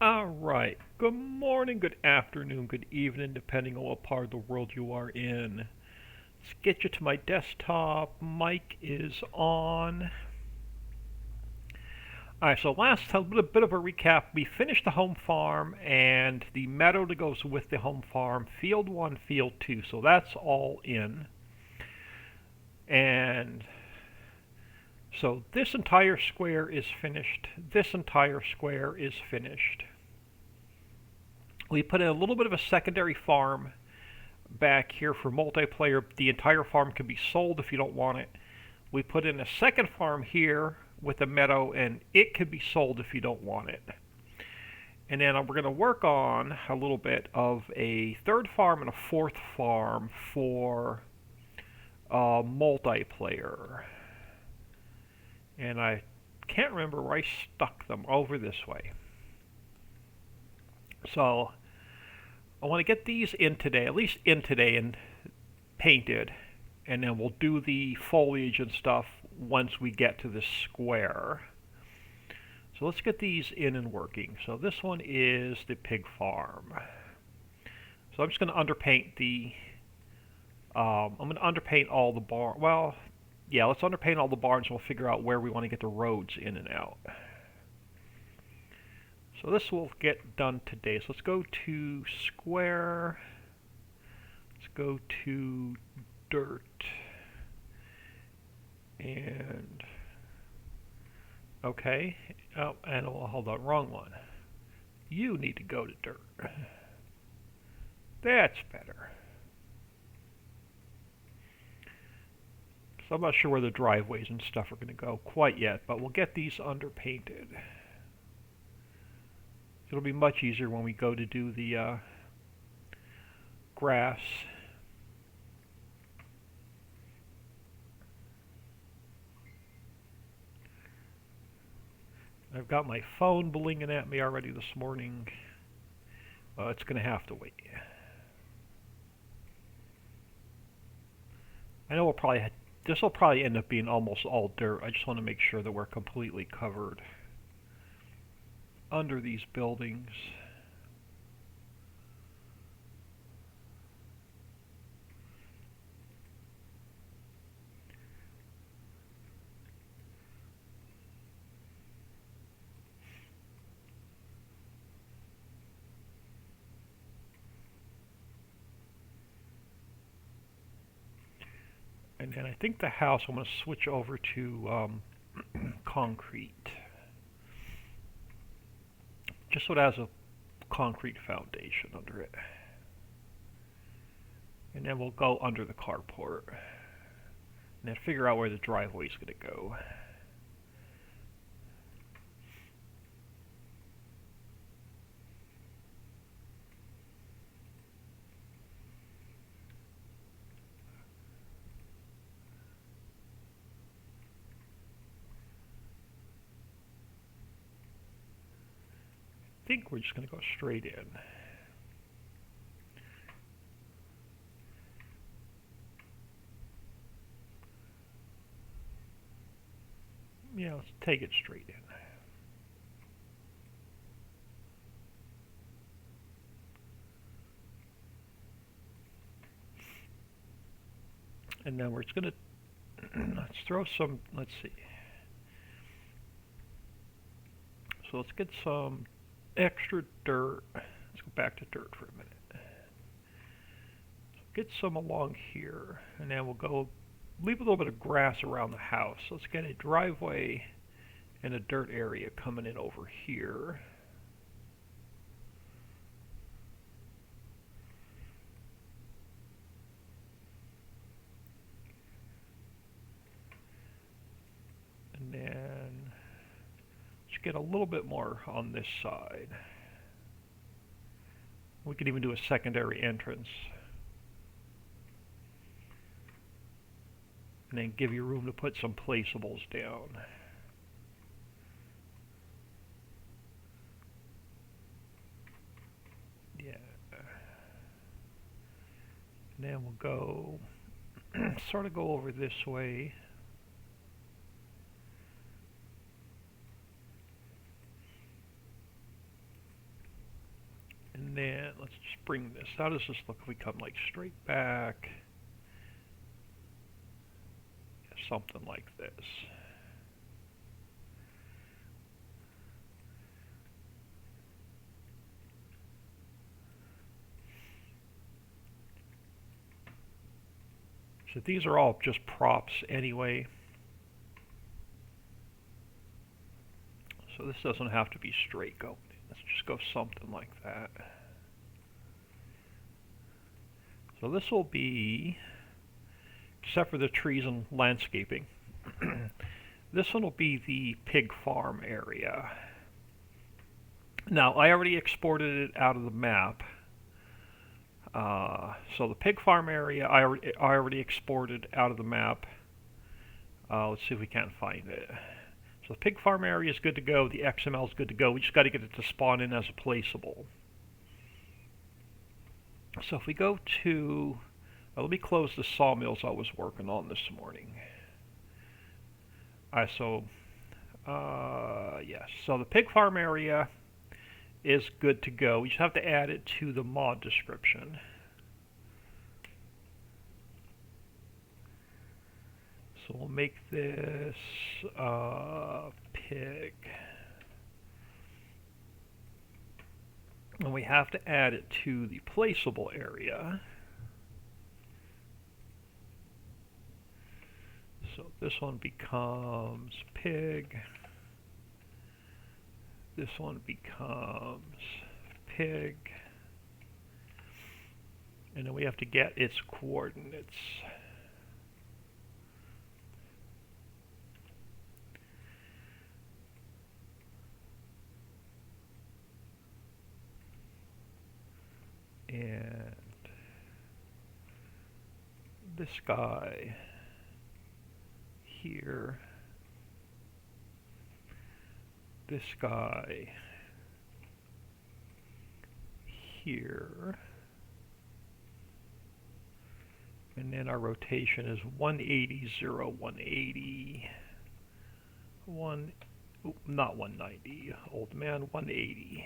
Alright, good morning, good afternoon, good evening, depending on what part of the world you are in. Let's get you to my desktop. Mic is on. Alright, so last a bit of a recap. We finished the home farm and the meadow that goes with the home farm, field 1, field 2, so that's all in. And so this entire square is finished. This entire square is finished. We put in a little bit of a secondary farm back here for multiplayer. The entire farm can be sold if you don't want it. We put in a second farm here with a meadow, and it could be sold if you don't want it. And then we're going to work on a little bit of a third farm and a fourth farm for multiplayer. And I can't remember where I stuck them. Over this way. So I want to get these in today, at least in today, and painted. And then we'll do the foliage and stuff once we get to this square. So let's get these in and working. So this one is the pig farm. So I'm just going to underpaint the... I'm going to underpaint all the barn. Well, yeah, let's underpaint all the barns and we'll figure out where we want to get the roads in and out. So this will get done today. So let's go to square. Let's go to dirt. And okay. Oh, and hold on, wrong one. You need to go to dirt. That's better. So I'm not sure where the driveways and stuff are going to go quite yet, but we'll get these underpainted. It'll be much easier when we go to do the grass. I've got my phone blinging at me already this morning. It's going to have to wait. I know this will probably end up being almost all dirt. I just want to make sure that we're completely covered under these buildings. And then I think the house, I'm going to switch over to concrete. Just so it has a concrete foundation under it. And then we'll go under the carport. And then figure out where the driveway is going to go. I think we're just going to go straight in. Yeah, let's take it straight in. And then we're just going to let's throw some, let's see. So let's get some extra dirt. Let's go back to dirt for a minute. Get some along here, and then we'll go leave a little bit of grass around the house. Let's get a driveway and a dirt area coming in over here. And then let's get a little bit more on this side. We could even do a secondary entrance. And then give you room to put some placeables down. Yeah. And then we'll go, sort of go over this way. And then let's just bring this. How does this look if we come like straight back? Something like this. So these are all just props anyway. So this doesn't have to be straight going. Let's just go something like that. So this will be, except for the trees and landscaping, this one will be the pig farm area. Now, I already exported it out of the map. So the pig farm area, I already exported out of the map. Let's see if we can't find it. So the pig farm area is good to go. The XML is good to go. We just got to get it to spawn in as a placeable. So if we go to, let me close the sawmills I was working on this morning. Yes, so the pig farm area is good to go. We just have to add it to the mod description. So we'll make this pig. And we have to add it to the placeable area. So this one becomes pig. This one becomes pig. And then we have to get its coordinates. And this guy here, this guy here, and then our rotation is 180, 0, 180, not 190, old man, 180.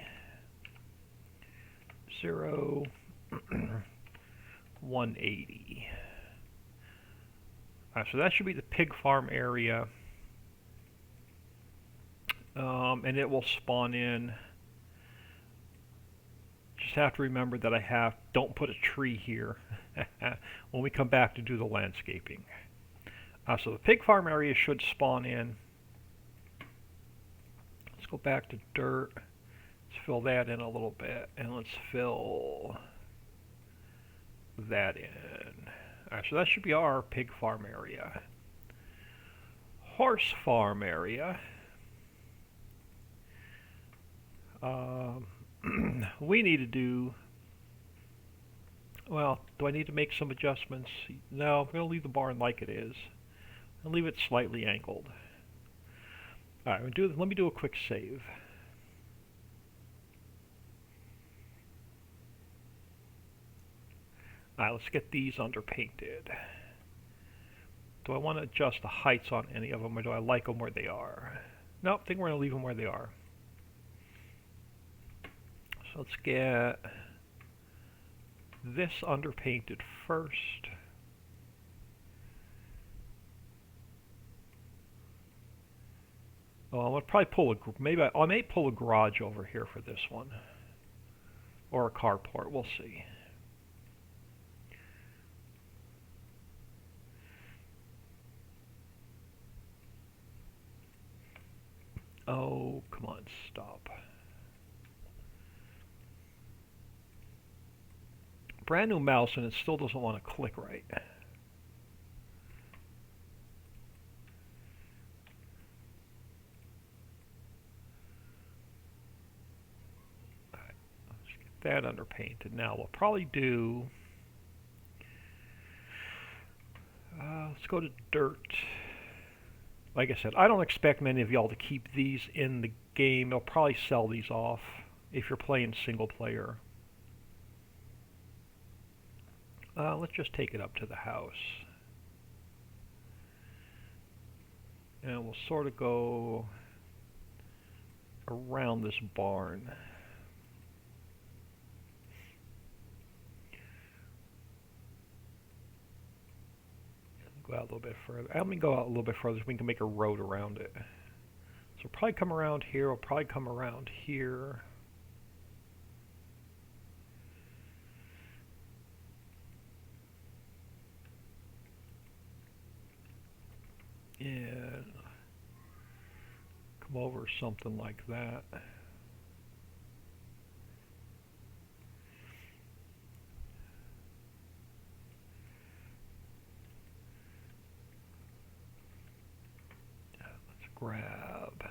0, 180. So that should be the pig farm area, and it will spawn in. Just have to remember that don't put a tree here when we come back to do the landscaping. So the pig farm area should spawn in. Let's go back to dirt. Let's fill that in a little bit, and let's fill that in. Alright, so that should be our pig farm area. Horse farm area. We need to do, well, do I need to make some adjustments? No, I'm going to leave the barn like it is. I'll leave it slightly angled. Alright, let me do a quick save. Alright, let's get these underpainted. Do I want to adjust the heights on any of them, or do I like them where they are? Nope, I think we're going to leave them where they are. So let's get this underpainted first. Oh, I'm going to probably pull I may pull a garage over here for this one. Or a carport, we'll see. Oh, come on, stop. Brand new mouse and it still doesn't want to click right. Alright, let's get that underpainted. Now we'll probably do, let's go to dirt. Like I said, I don't expect many of y'all to keep these in the game. They'll probably sell these off if you're playing single player. Let's just take it up to the house. And we'll sort of go around this barn. Go out a little bit further. Let me go out a little bit further so we can make a road around it. So we'll probably come around here. We'll probably come around here. And come over something like that. Let's grab.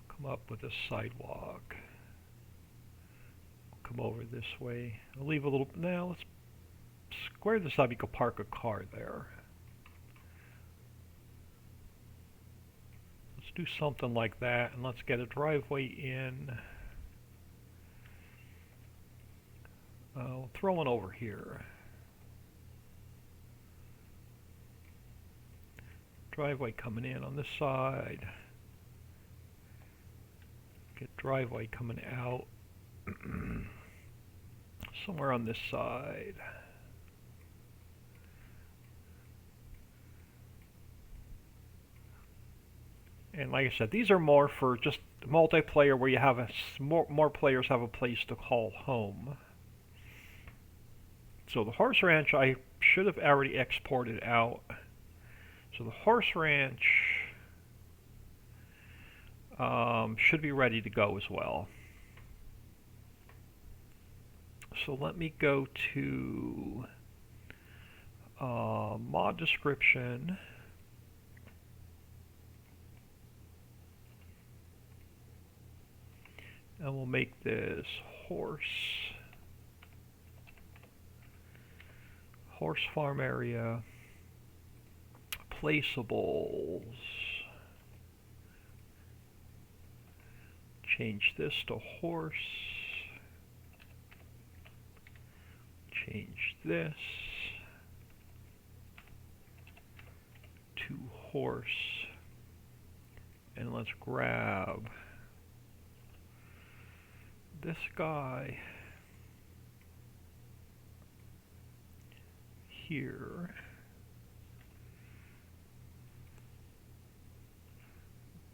Come up with a sidewalk. Come over this way. I'll leave a little. Now let's square this up. You can park a car there. Let's do something like that, and let's get a driveway in. We'll throw one over here. Driveway coming in on this side. Get driveway coming out somewhere on this side. And like I said, these are more for just multiplayer where you have more players have a place to call home. So the horse ranch I should have already exported out. So the horse ranch should be ready to go as well. So let me go to mod description. And we'll make this horse farm area. Placeables. Change this to horse. Change this to horse. And let's grab this guy here.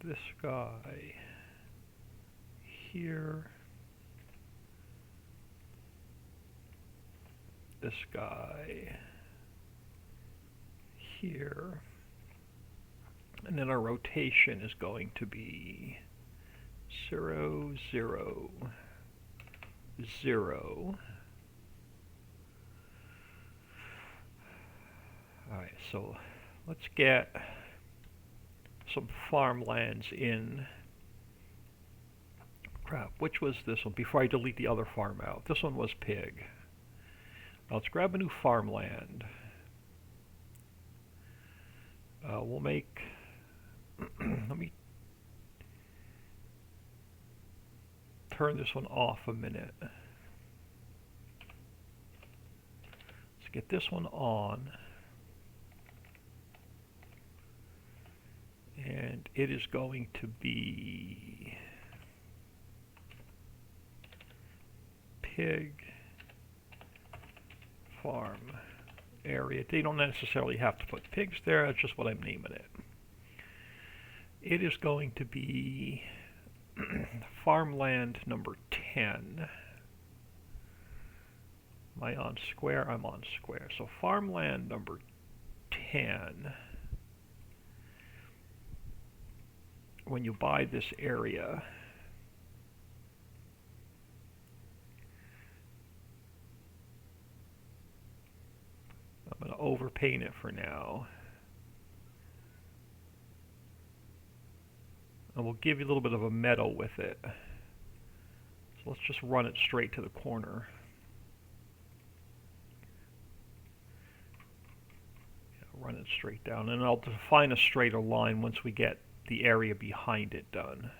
This guy here. This guy here. And then our rotation is going to be 0, 0, 0. Alright, so let's get some farmlands in. Crap, which was this one? Before I delete the other farm out. This one was pig. Now let's grab a new farmland. We'll make... let me turn this one off a minute. Let's get this one on. And it is going to be pig farm area. They don't necessarily have to put pigs there, that's just what I'm naming it. It is going to be farmland number 10. Am I on square? I'm on square. So farmland number 10. When you buy this area, I'm going to overpaint it for now. And we'll give you a little bit of a meadow with it. So let's just run it straight to the corner. Yeah, run it straight down. And I'll define a straighter line once we get the area behind it done.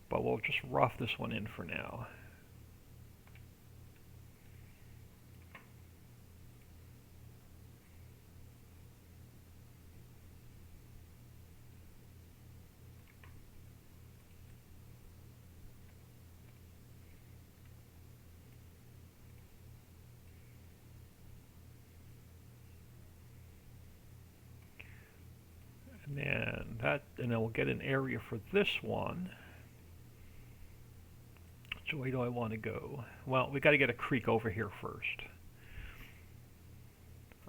But we'll just rough this one in for now. And then we'll get an area for this one. Which way do I want to go? Well, we got to get a creek over here first.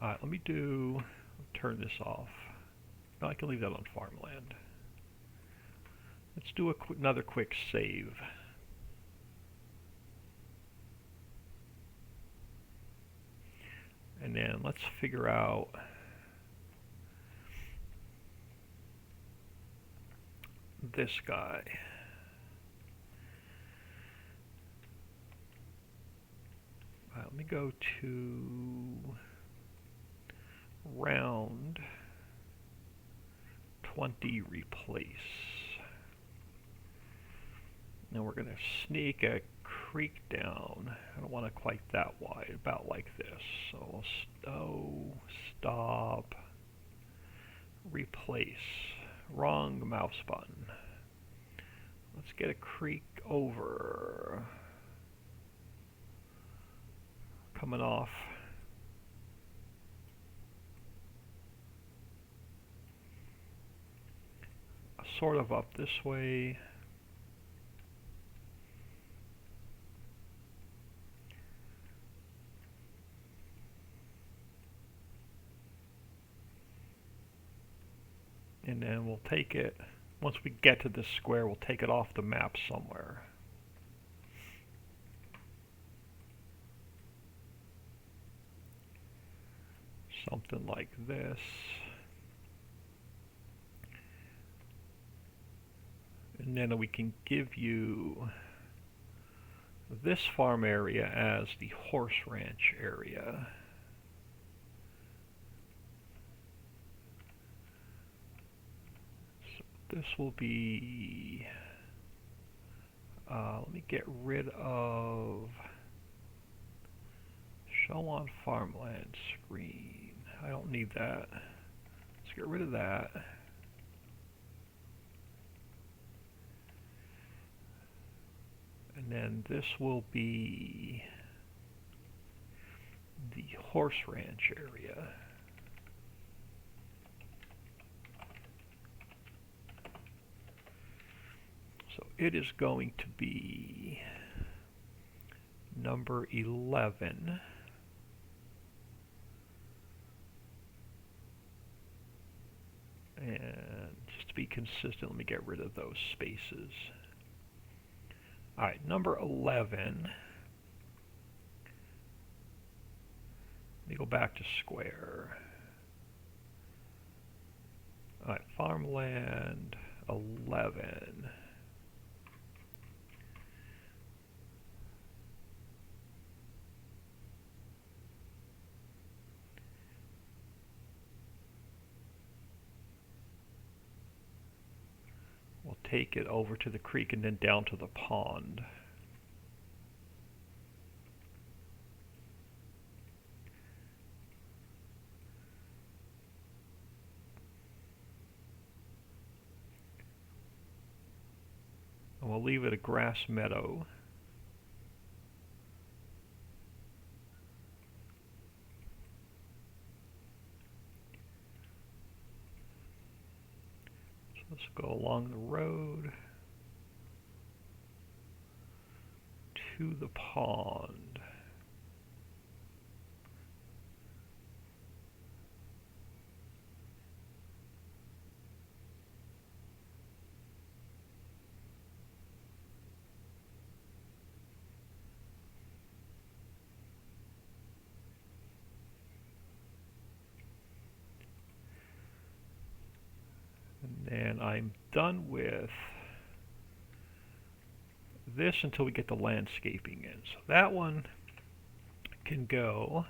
All right, let me turn this off. No, I can leave that on farmland. Let's do another quick save. And then let's figure out this guy. All right, let me go to round 20 replace. Now we're going to sneak a creek down. I don't want it quite that wide, about like this. So stop, replace. Wrong mouse button. Let's get a creek over. Coming off. Sort of up this way. And then we'll take it, once we get to this square, we'll take it off the map somewhere. Something like this. And then we can give you this farm area as the horse ranch area. This will be, let me get rid of show on farmland screen. I don't need that. Let's get rid of that. And then this will be the horse ranch area. So it is going to be number 11. And just to be consistent, let me get rid of those spaces. All right, number 11. Let me go back to square. All right, farmland 11. We'll take it over to the creek and then down to the pond. And we'll leave it a grass meadow. Let's go along the road to the pond. And I'm done with this until we get the landscaping in. So that one can go.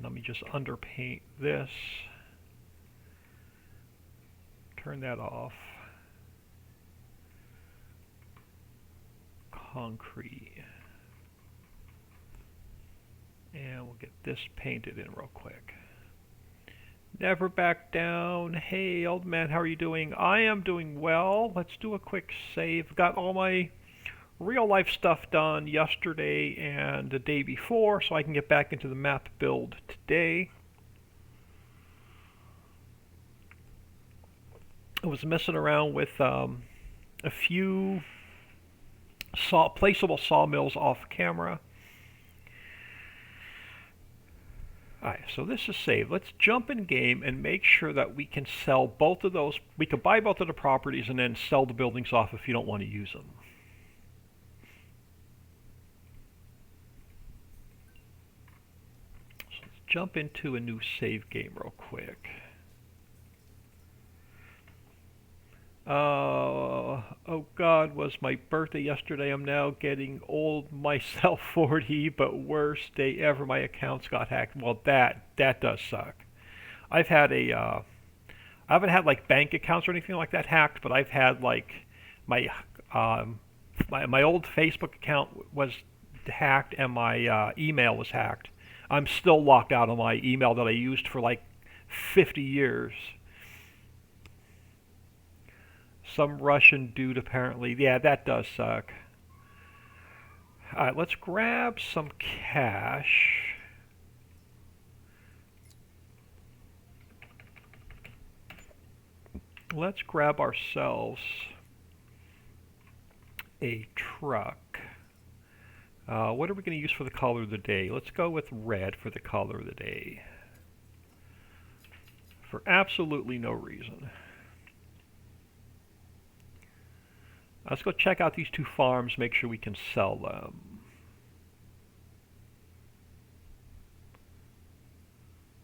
Let me just underpaint this. Turn that off. Concrete. And we'll get this painted in real quick. Never back down. Hey, old man, how are you doing? I am doing well. Let's do a quick save. Got all my real life stuff done yesterday and the day before, so I can get back into the map build today. I was messing around with a few placeable sawmills off camera. Alright, so this is saved. Let's jump in game and make sure that we can sell both of those. We can buy both of the properties and then sell the buildings off if you don't want to use them. So let's jump into a new save game real quick. Oh God, was my birthday yesterday. I'm now getting old myself, 40, but worst day ever. My accounts got hacked. Well, that does suck. I've had I haven't had like bank accounts or anything like that hacked, but I've had like my my old Facebook account was hacked and my email was hacked. I'm still locked out of my email that I used for like 50 years. Some Russian dude apparently. Yeah, that does suck. Alright, let's grab some cash. Let's grab ourselves a truck. What are we going to use for the color of the day? Let's go with red for the color of the day. For absolutely no reason. Let's go check out these two farms, make sure we can sell them.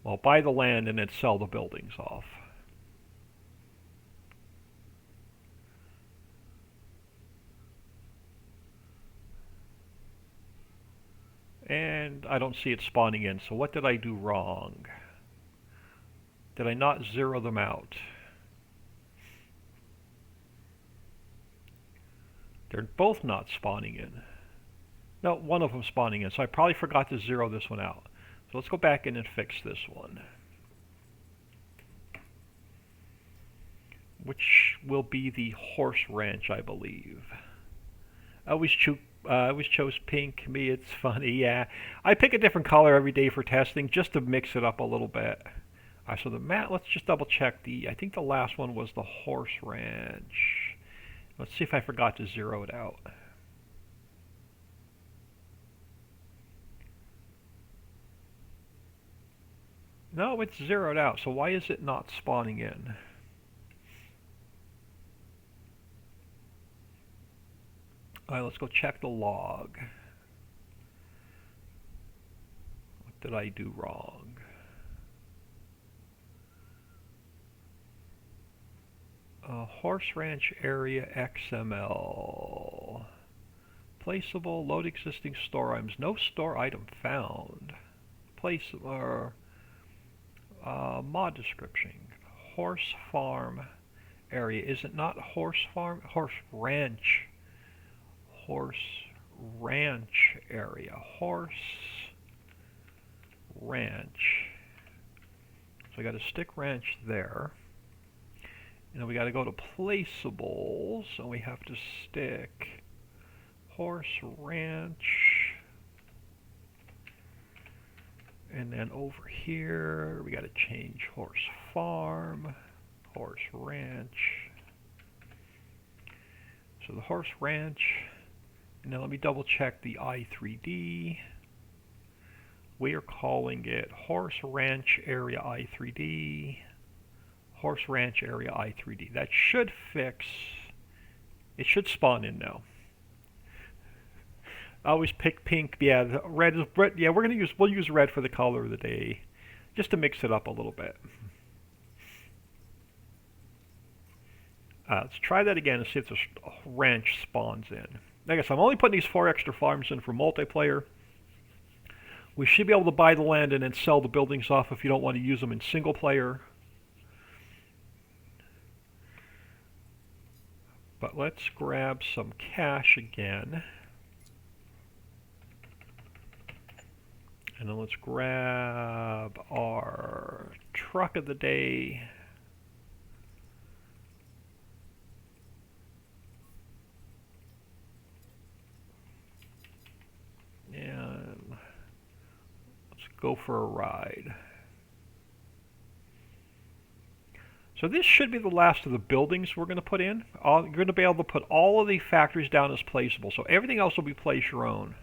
Well, buy the land and then sell the buildings off. And I don't see it spawning in, so what did I do wrong? Did I not zero them out? They're both not spawning in. No, one of them spawning in, so I probably forgot to zero this one out. So let's go back in and fix this one. Which will be the horse ranch, I believe. I always chose pink. Me, it's funny. Yeah, I pick a different color every day for testing just to mix it up a little bit. So the mat. Let's just double check the. I think the last one was the horse ranch. Let's see if I forgot to zero it out. No, it's zeroed out. So why is it not spawning in? Alright, let's go check the log. What did I do wrong? Horse ranch area XML. Placeable, load existing store items. No store item found. Place or mod description. Horse farm area. Is it not horse farm? Horse ranch. Horse ranch area. Horse ranch. So I got a stick ranch there. And then we got to go to placeables, and we have to stick horse ranch. And then over here, we got to change horse farm, horse ranch. So the horse ranch, and then let me double check the i3D. We are calling it horse ranch area i3D. Horse ranch area i3D. That should fix. It should spawn in now. I always pick pink. Yeah, the red is red. Yeah, we'll use red for the color of the day, just to mix it up a little bit. Let's try that again and see if this ranch spawns in. I guess I'm only putting these 4 extra farms in for multiplayer. We should be able to buy the land and then sell the buildings off if you don't want to use them in single player. But let's grab some cash again. And then let's grab our truck of the day. And let's go for a ride. So this should be the last of the buildings we're going to put in. You're going to be able to put all of the factories down as placeable. So everything else will be place your own.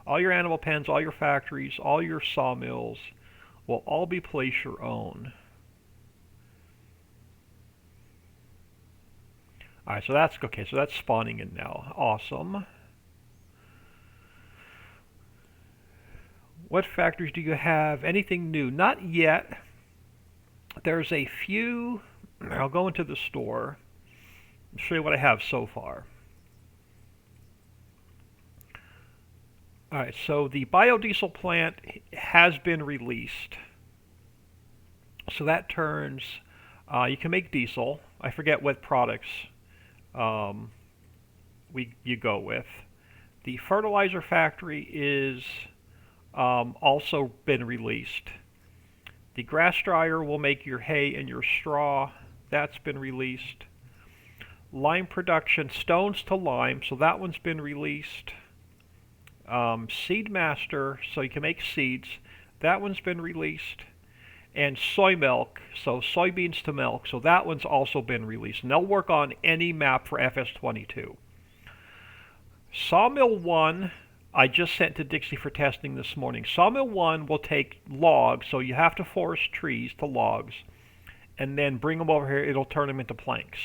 All your animal pens, all your factories, all your sawmills will all be place your own. Alright, so that's okay. So that's spawning in now. Awesome. What factories do you have? Anything new? Not yet. There's a few. I'll go into the store and show you what I have so far. Alright, so the biodiesel plant has been released. So that turns, you can make diesel. I forget what products you go with. The fertilizer factory is also been released. The grass dryer will make your hay and your straw. That's been released. Lime production, stones to lime, so that one's been released. Seed master, so you can make seeds. That one's been released. And soy milk, so soybeans to milk, so that one's also been released. And they'll work on any map for FS22. Sawmill 1, I just sent to Dixie for testing this morning. Sawmill 1 will take logs, so you have to forest trees to logs, and then bring them over here. It'll turn them into planks.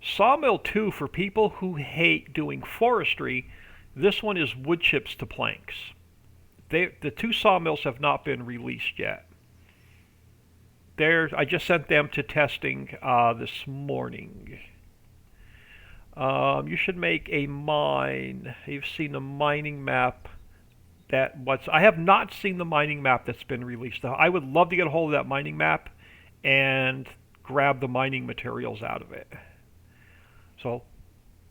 Sawmill 2, for people who hate doing forestry, this one is wood chips to planks. The two sawmills have not been released yet. I just sent them to testing this morning. You should make a mine. You've seen the mining map. I have not seen the mining map that's been released. I would love to get a hold of that mining map and grab the mining materials out of it. So,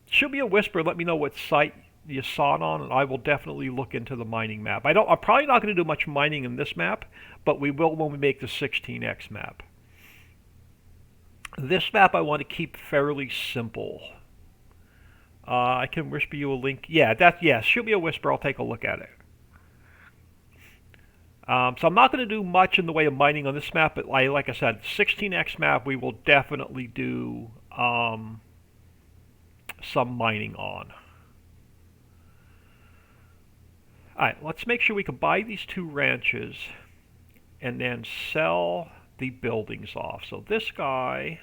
shoot me a whisper. Let me know what site you saw it on, and I will definitely look into the mining map. I'm probably not going to do much mining in this map, but we will when we make the 16x map. This map I want to keep fairly simple. I can whisper you a link. Yeah, shoot me a whisper. I'll take a look at it. So I'm not going to do much in the way of mining on this map, but like I said, 16x map we will definitely do some mining on. Alright, let's make sure we can buy these two ranches and then sell the buildings off. So this guy,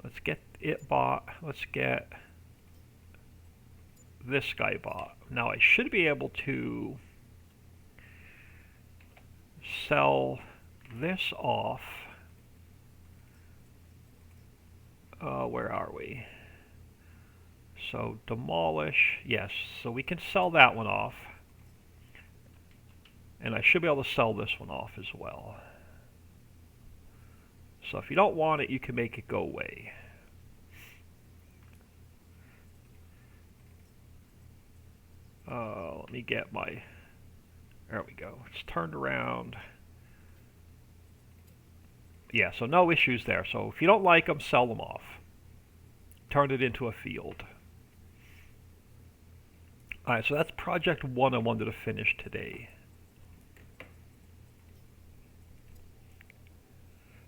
let's get it bought. Let's get this guy bought. Now I should be able to sell this off. Where are we? So demolish, yes, so we can sell that one off. And I should be able to sell this one off as well. So if you don't want it, you can make it go away. Let me get my, there we go, it's turned around. Yeah, so no issues there. So if you don't like them, sell them off. Turn it into a field. Alright, so that's project 1 I wanted to finish today.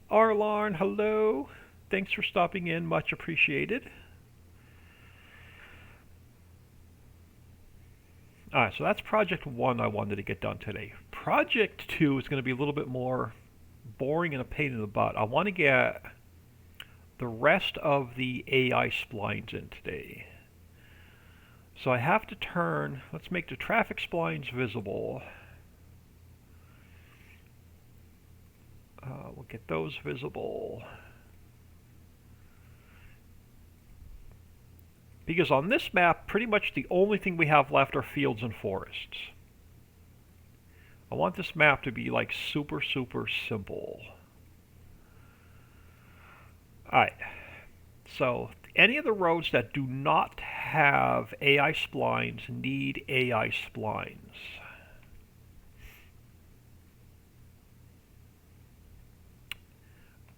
Arlarn, hello. Thanks for stopping in, much appreciated. Alright, so that's project 1 I wanted to get done today. Project 2 is going to be a little bit more boring and a pain in the butt. I want to get the rest of the AI splines in today. So I have to turn, let's make the traffic splines visible. We'll get those visible. Because on this map, pretty much the only thing we have left are fields and forests. I want this map to be like super, super simple. Alright, so any of the roads that do not have AI splines need AI splines.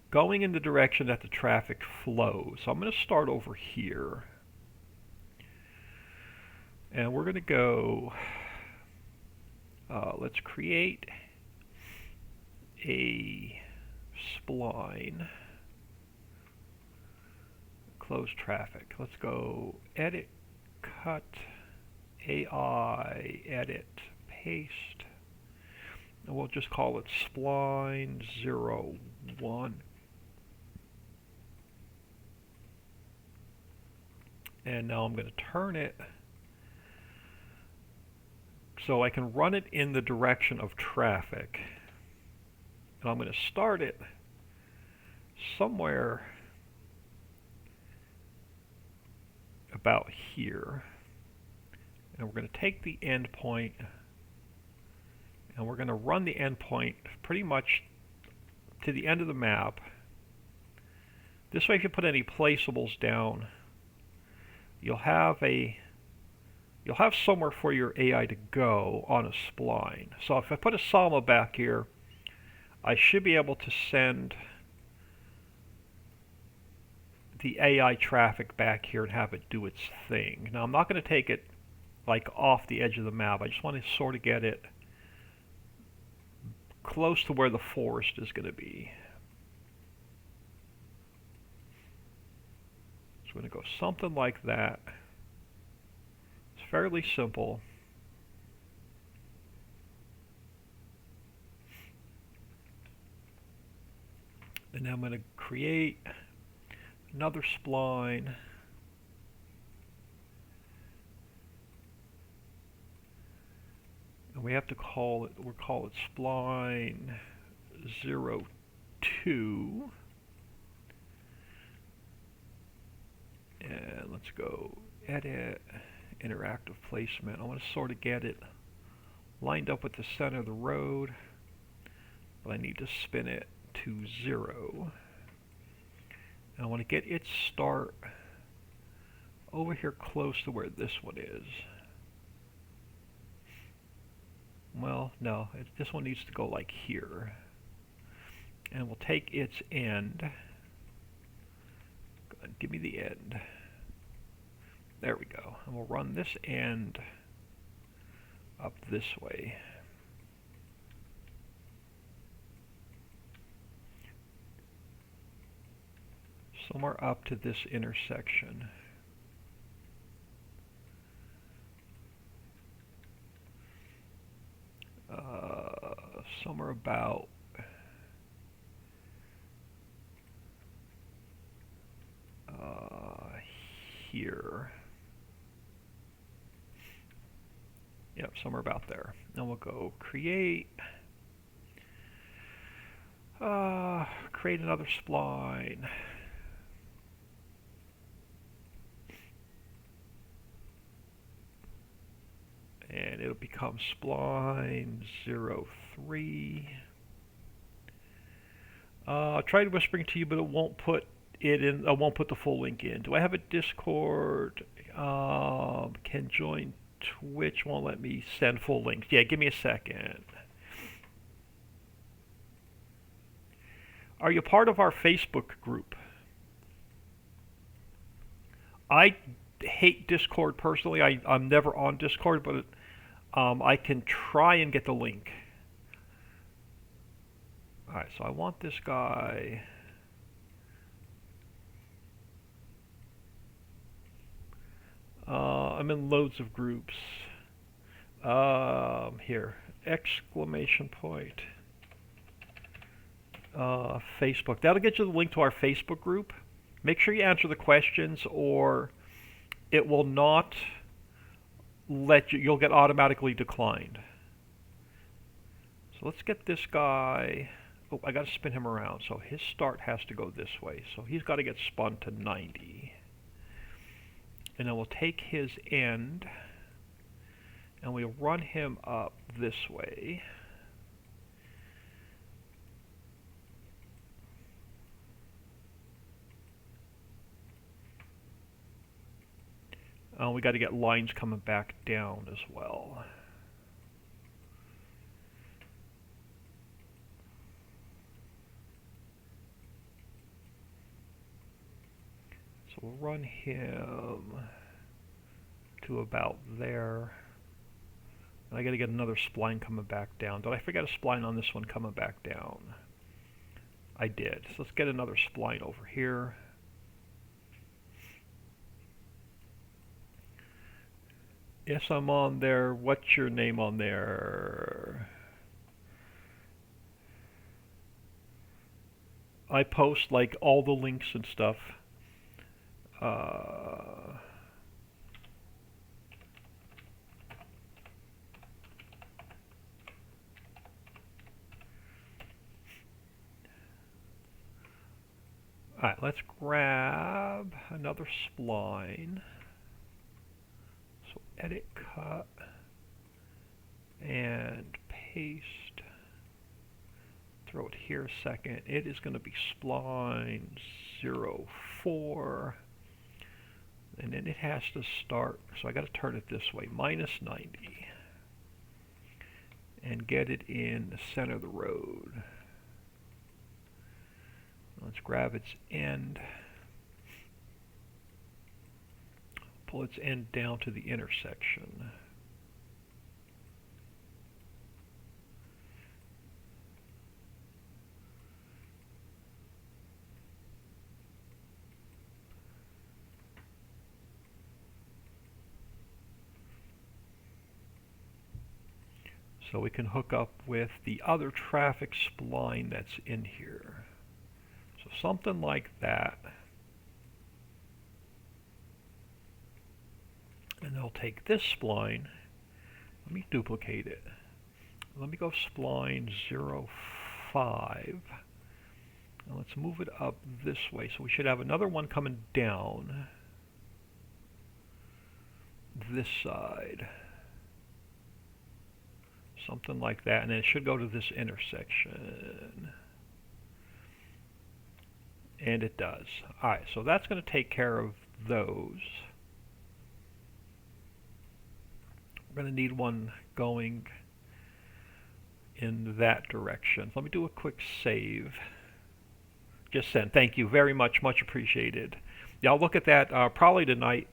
Going in the direction that the traffic flows. So I'm going to start over here. And we're going to go, let's create a spline. Close traffic. Let's go edit, cut, AI, edit, paste. And we'll just call it spline 01. And now I'm going to turn it so I can run it in the direction of traffic. And I'm going to start it somewhere about here. And we're going to take the endpoint and we're going to run the endpoint pretty much to the end of the map. This way, if you put any placeables down, you'll have somewhere for your AI to go on a spline. So if I put a Sama back here, I should be able to send the AI traffic back here and have it do its thing. Now I'm not going to take it like off the edge of the map. I just want to sort of get it close to where the forest is going to be. So I'm going to go something like that. It's fairly simple. And then I'm going to create another spline. And we have to call it, we'll call it spline 02. And let's go edit, interactive placement. I want to sort of get it lined up with the center of the road, but I need to spin it to 0. And I want to get its start over here close to where this one is. Well, no, this one needs to go like here. And we'll take its end. Go ahead, give me the end. There we go. And we'll run this end up this way. Somewhere up to this intersection. Somewhere about here. Yep, somewhere about there. Then we'll go create another spline. And it'll become spline 03. I tried whispering to you, but it won't put it in. I won't put the full link in. Do I have a Discord? Can join Twitch. Won't let me send full links. Yeah, give me a second. Are you part of our Facebook group? I hate Discord personally. I'm never on Discord, but I can try and get the link. Alright, so I want this guy. I'm in loads of groups. Here, exclamation point. Facebook. That'll get you the link to our Facebook group. Make sure you answer the questions or it will not let you, you'll get automatically declined. So let's get this guy, oh, I got to spin him around. So his start has to go this way. So he's got to get spun to 90. And then we'll take his end and we'll run him up this way. We got to get lines coming back down as well. So we'll run him to about there. And I got to get another spline coming back down. Did I forget a spline on this one coming back down? I did. So let's get another spline over here. Yes, I'm on there. What's your name on there? I post like all the links and stuff. Alright, let's grab another spline. So edit, cut, and paste. Throw it here a second. It is going to be spline 04. And then it has to start, so I got to turn it this way, minus 90. And get it in the center of the road. Let's grab its end. Pull its end down to the intersection. So we can hook up with the other traffic spline that's in here. So something like that. And I'll take this spline. Let me duplicate it. Let me go spline 05. And let's move it up this way. So we should have another one coming down this side. Something like that, and then it should go to this intersection. And it does. Alright, so that's going to take care of those. We're going to need one going in that direction. Let me do a quick save. Just sent. Thank you very much. Much appreciated. Yeah, I'll look at that probably tonight.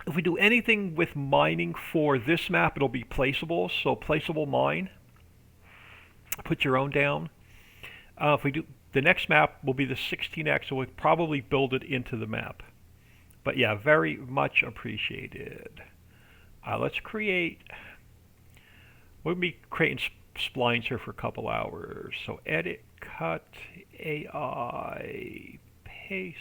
If we do anything with mining for this map, it'll be placeable. So placeable mine. Put your own down. If we do the next map will be the 16x, so we'll probably build it into the map. But yeah, very much appreciated. Let's create. We'll be creating splines here for a couple hours. So edit, cut, AI, paste,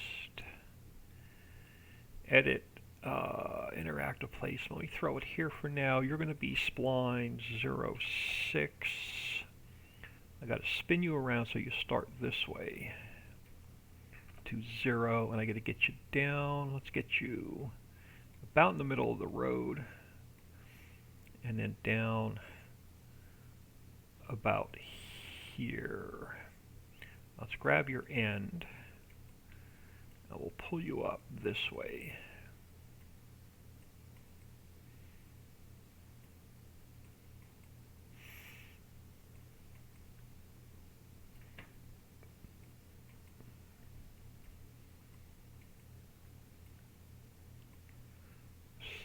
edit. Interactive placement. Let me throw it here for now. You're going to be spline 06. I got to spin you around so you start this way to 0, and I got to get you down. Let's get you about in the middle of the road, and then down about here. Let's grab your end, and we'll pull you up this way.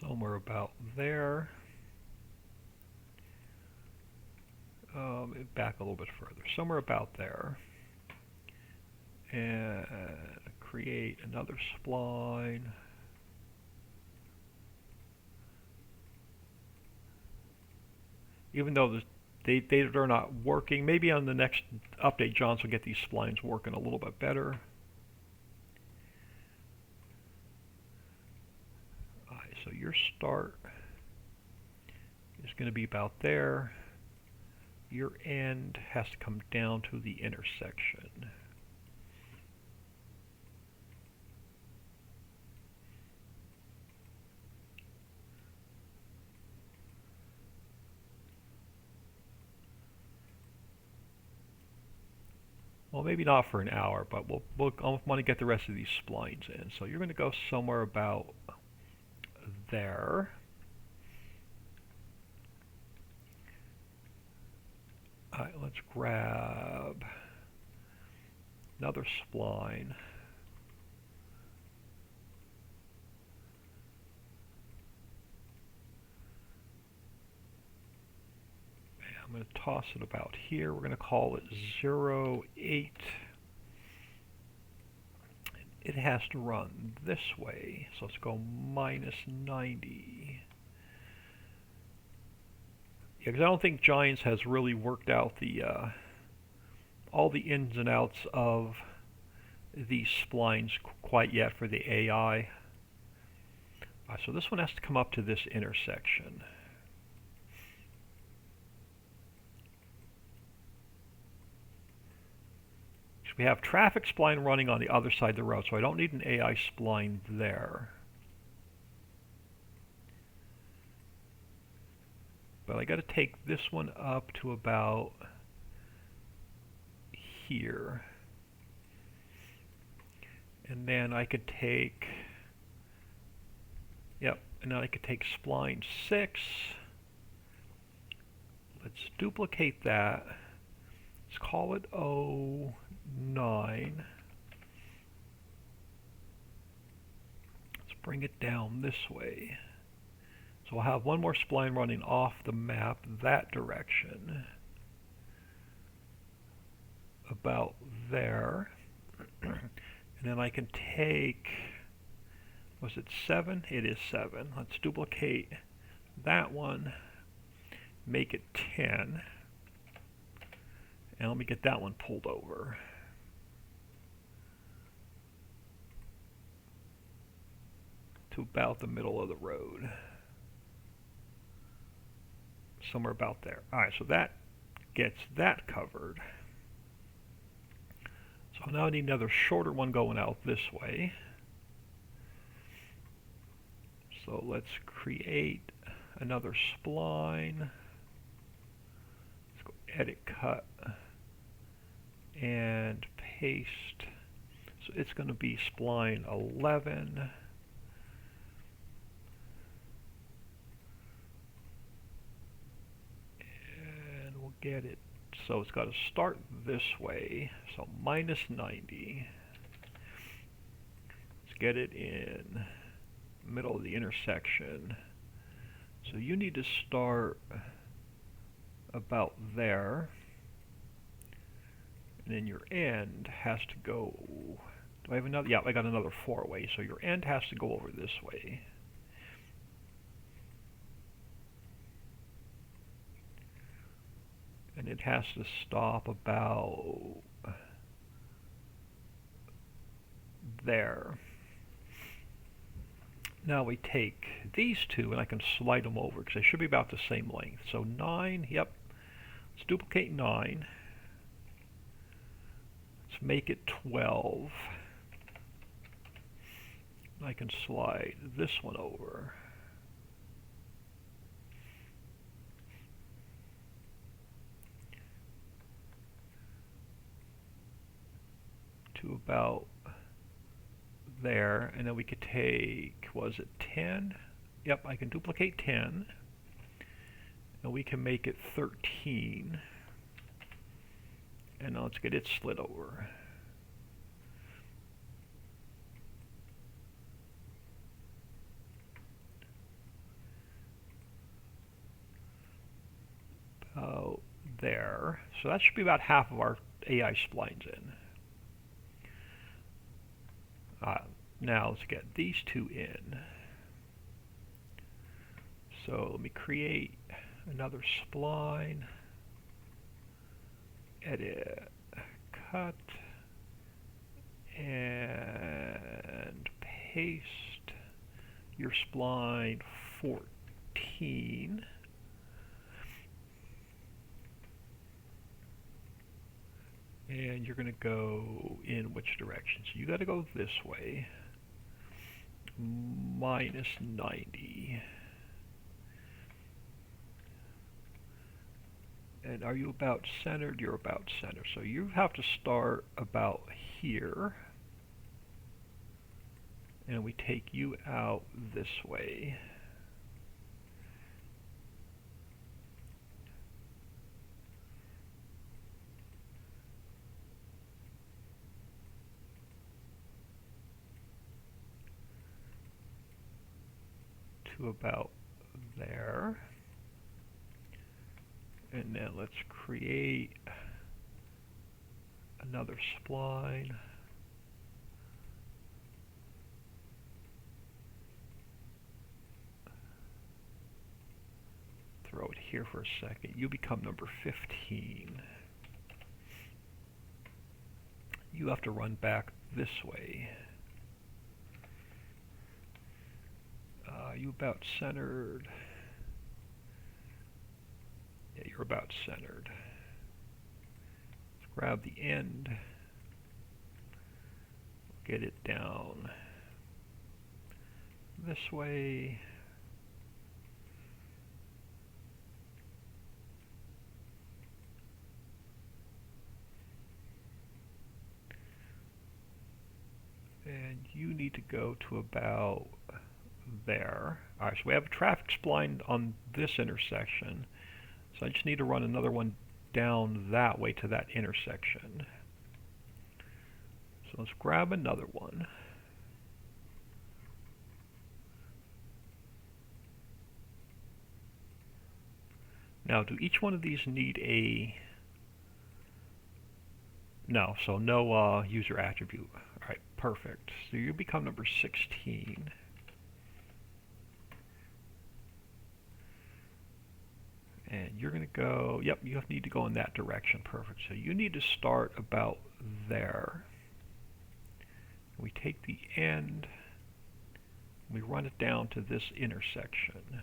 Somewhere about there. Back a little bit further. Somewhere about there. And create another spline. Even though they're not working, maybe on the next update, Johns will get these splines working a little bit better. So your start is going to be about there. Your end has to come down to the intersection. Well, maybe not for an hour, but we'll want to get the rest of these splines in. So you're going to go somewhere about there. Alright, let's grab another spline. I'm going to toss it about here. We're going to call it 0, 8. It has to run this way, so let's go minus 90. Yeah, because I don't think Giants has really worked out the all the ins and outs of these splines quite yet for the AI. So this one has to come up to this intersection. So we have traffic spline running on the other side of the road, so I don't need an AI spline there. But I got to take this one up to about here. And then I could take, yep, and then I could take spline 6. Let's duplicate that. Let's call it 09. Let's bring it down this way. So we'll have one more spline running off the map that direction. About there. And then I can take, was it 7? It is 7. Let's duplicate that one, make it 10. And let me get that one pulled over. To about the middle of the road. Somewhere about there. Alright, so that gets that covered. So now I need another shorter one going out this way. So let's create another spline. Let's go edit, cut, and paste. So it's going to be spline 11. And we'll get it. So it's got to start this way, so minus 90. Let's get it in the middle of the intersection. So you need to start about there, and then your end has to go, do I have another? Yeah, I got another 4-way, so your end has to go over this way. And it has to stop about there. Now we take these two and I can slide them over because they should be about the same length. So 9, yep. Let's duplicate 9. Let's make it 12. I can slide this one over. To about there, and then we could take, was it 10? Yep, I can duplicate 10, and we can make it 13, and now let's get it slid over. About there, so that should be about half of our AI splines in. Now let's get these two in. So let me create another spline, edit, cut, and paste your spline 14. And you're going to go in which direction? So you got to go this way. Minus 90. And are you about centered? You're about center. So you have to start about here. And we take you out this way. To about there. And then let's create another spline. Throw it here for a second. You become number 15. You have to run back this way. You about centered? Yeah, you're about centered. Let's grab the end. Get it down this way. And you need to go to about there. Alright, so we have a traffic spline on this intersection. So I just need to run another one down that way to that intersection. So let's grab another one. Now, do each one of these need a... No, so no user attribute. Alright, perfect. So you become number 16. And you're going to go, yep, you need to go in that direction. Perfect. So you need to start about there. We take the end, we run it down to this intersection.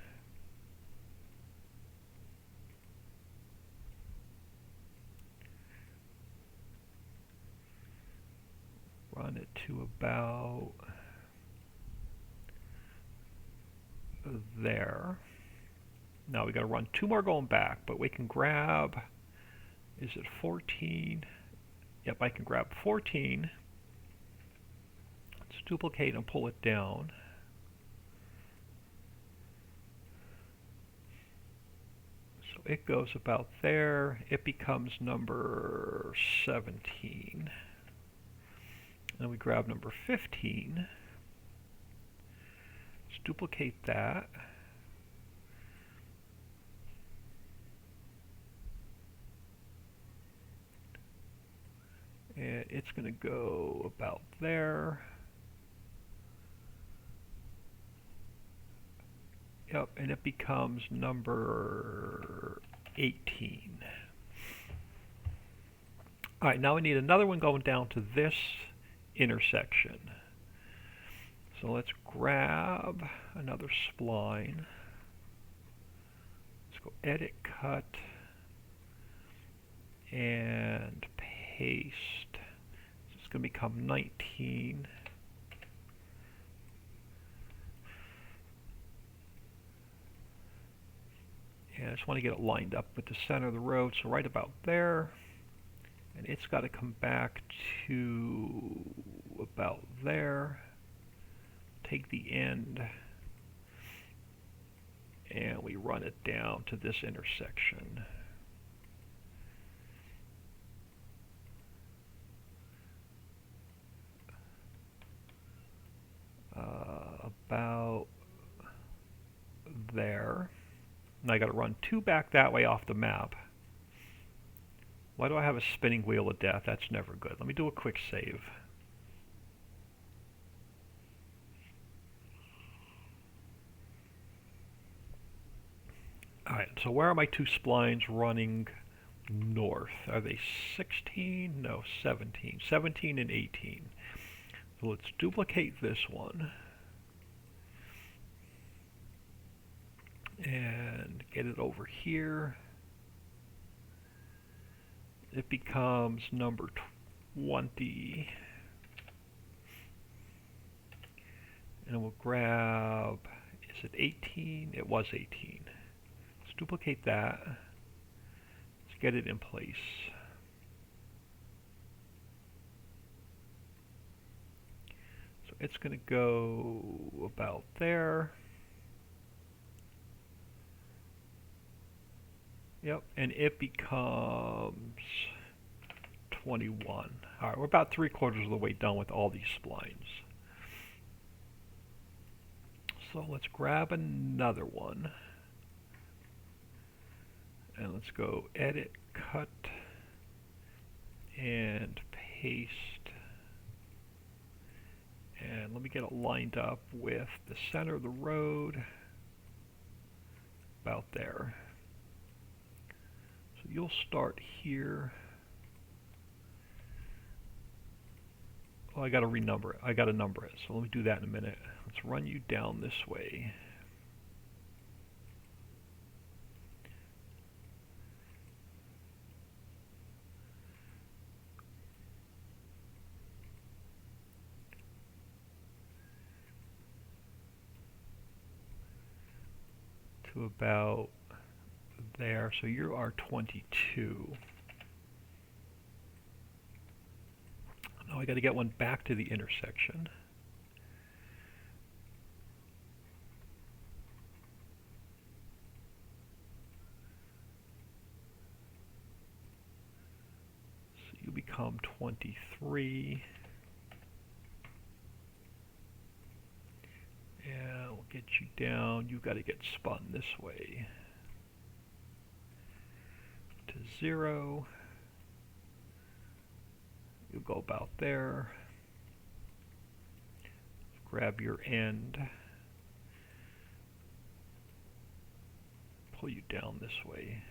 Run it to about there. Now we got to run two more going back, but we can grab, is it 14? Yep, I can grab 14. Let's duplicate and pull it down. So it goes about there. It becomes number 17. And we grab number 15. Let's duplicate that. And it's going to go about there. Yep, and it becomes number 18. Alright, now we need another one going down to this intersection. So let's grab another spline. Let's go edit, cut, and paste. So it's going to become 19. And I just want to get it lined up with the center of the road, so right about there. And it's got to come back to about there. Take the end, and we run it down to this intersection. About there. And I got to run two back that way off the map. Why do I have a spinning wheel of death? That's never good. Let me do a quick save. Alright, so where are my two splines running north? Are they 16? No, 17. 17 and 18. So let's duplicate this one. And get it over here. It becomes number 20. And we'll grab, is it 18? It was 18. Let's duplicate that. Let's get it in place. So it's going to go about there. Yep, and it becomes 21. Alright, we're about 3/4 of the way done with all these splines. So let's grab another one. And let's go edit, cut, and paste. And let me get it lined up with the center of the road, about there. So you'll start here. Oh, I got to renumber it. I got to number it. So let me do that in a minute. Let's run you down this way. To about there. So you are 22. Now I got to get one back to the intersection. So you become 23. And we'll get you down. You got to get spun this way to 0. You'll go about there. Grab your end. Pull you down this way.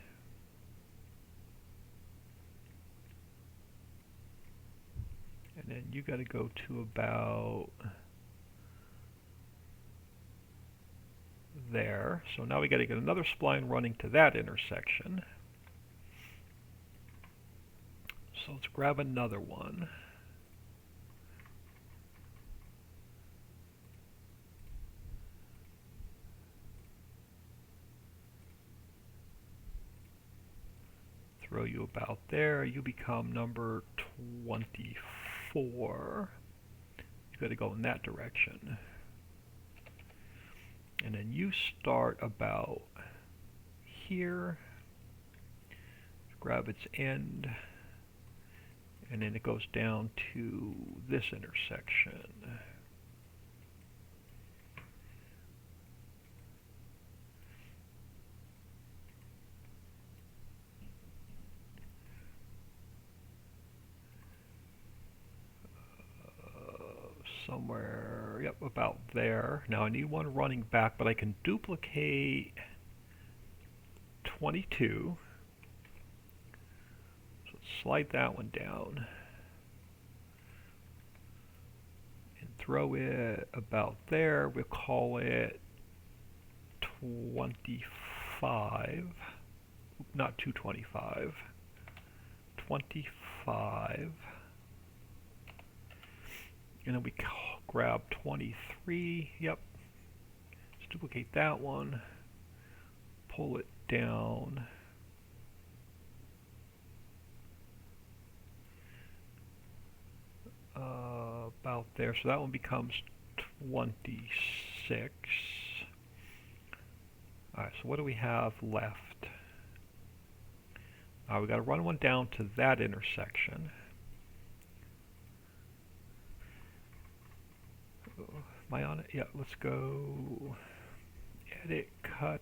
And then you got to go to about there. So now we got to get another spline running to that intersection. So let's grab another one. Throw you about there. You become number 24. You got to go in that direction. And then you start about here. Grab its end. And then it goes down to this intersection. Somewhere, yep, about there. Now I need one running back, but I can duplicate 22. So slide that one down. And throw it about there. We'll call it 25. Not 225. 25. And then we grab 23. Yep. Let's duplicate that one. Pull it down. About there. So that one becomes 26. Alright, so what do we have left? We got to run one down to that intersection. Am I on it? Yeah, let's go edit, cut,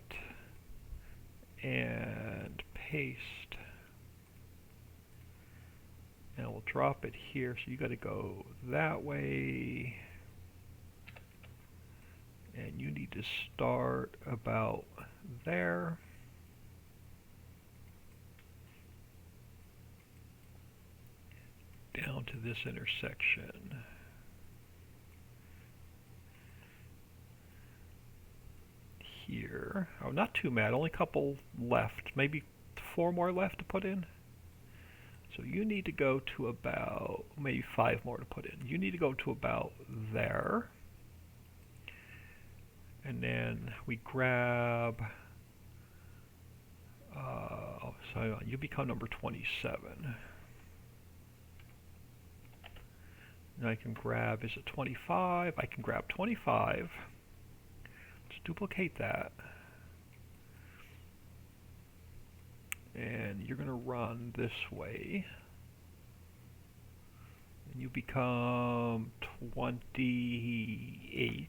and paste. And we'll drop it here, so you got to go that way. And you need to start about there. Down to this intersection. Here. Oh, not too bad. Only a couple left. Maybe 4 more left to put in. So you need to go to about, maybe 5 more to put in. You need to go to about there. And then we grab, so you become number 27. And I can grab, is it 25? I can grab 25. Let's duplicate that. And you're going to run this way. And you become 28.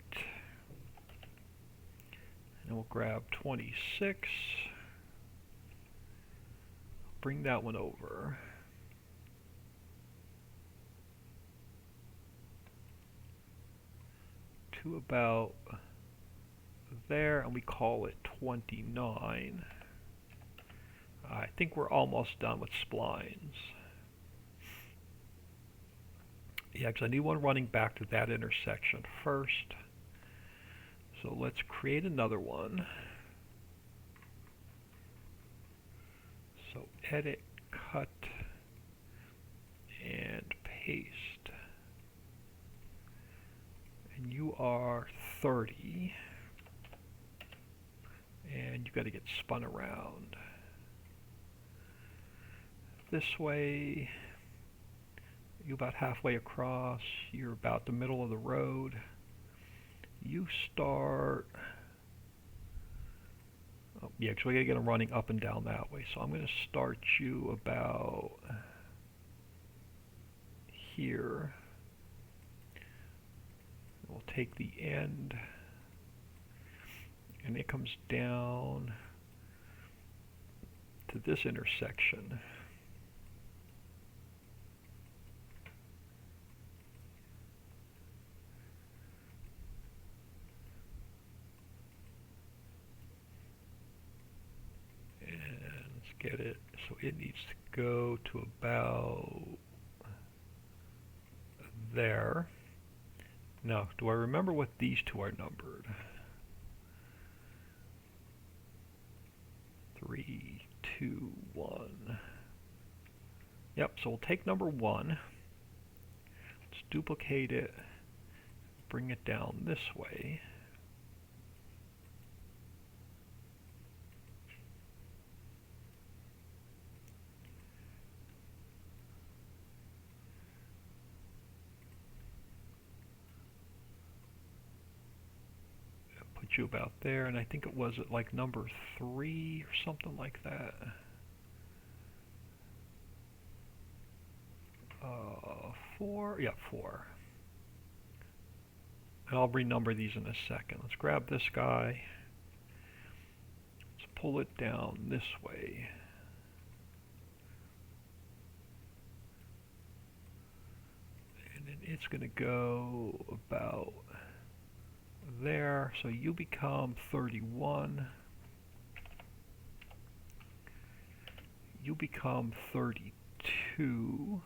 And we'll grab 26. bring that one over. To about there, and we call it 29. I think we're almost done with splines. Yeah, because I need one running back to that intersection first. So let's create another one. So edit, cut, and paste. And you are 30. And you've got to get spun around. This way. You about halfway across. You're about the middle of the road. You start. Oh, yeah, because we gotta get them running up and down that way. So I'm going to start you about here. We'll take the end, and it comes down to this intersection. Get it, so it needs to go to about there. Now, do I remember what these two are numbered? 3, 2, 1. Yep, so we'll take number 1. Let's duplicate it, bring it down this way. Put you about there, and I think it was at like number 3 or something like that. 4, yeah, 4. And I'll renumber these in a second. Let's grab this guy. Let's pull it down this way. And then it's going to go about there, so you become 31. You become 32.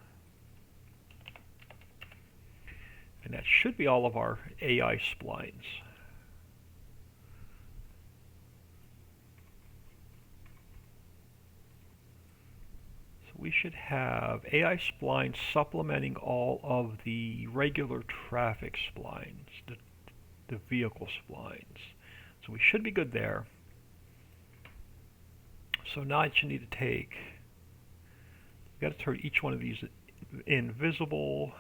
And that should be all of our AI splines. So we should have AI splines supplementing all of the regular traffic splines, the vehicle splines. So we should be good there. So now you need to take, you got to turn each one of these invisible.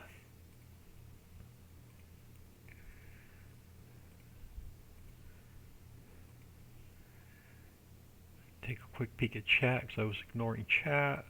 Take a quick peek at chat because I was ignoring chat.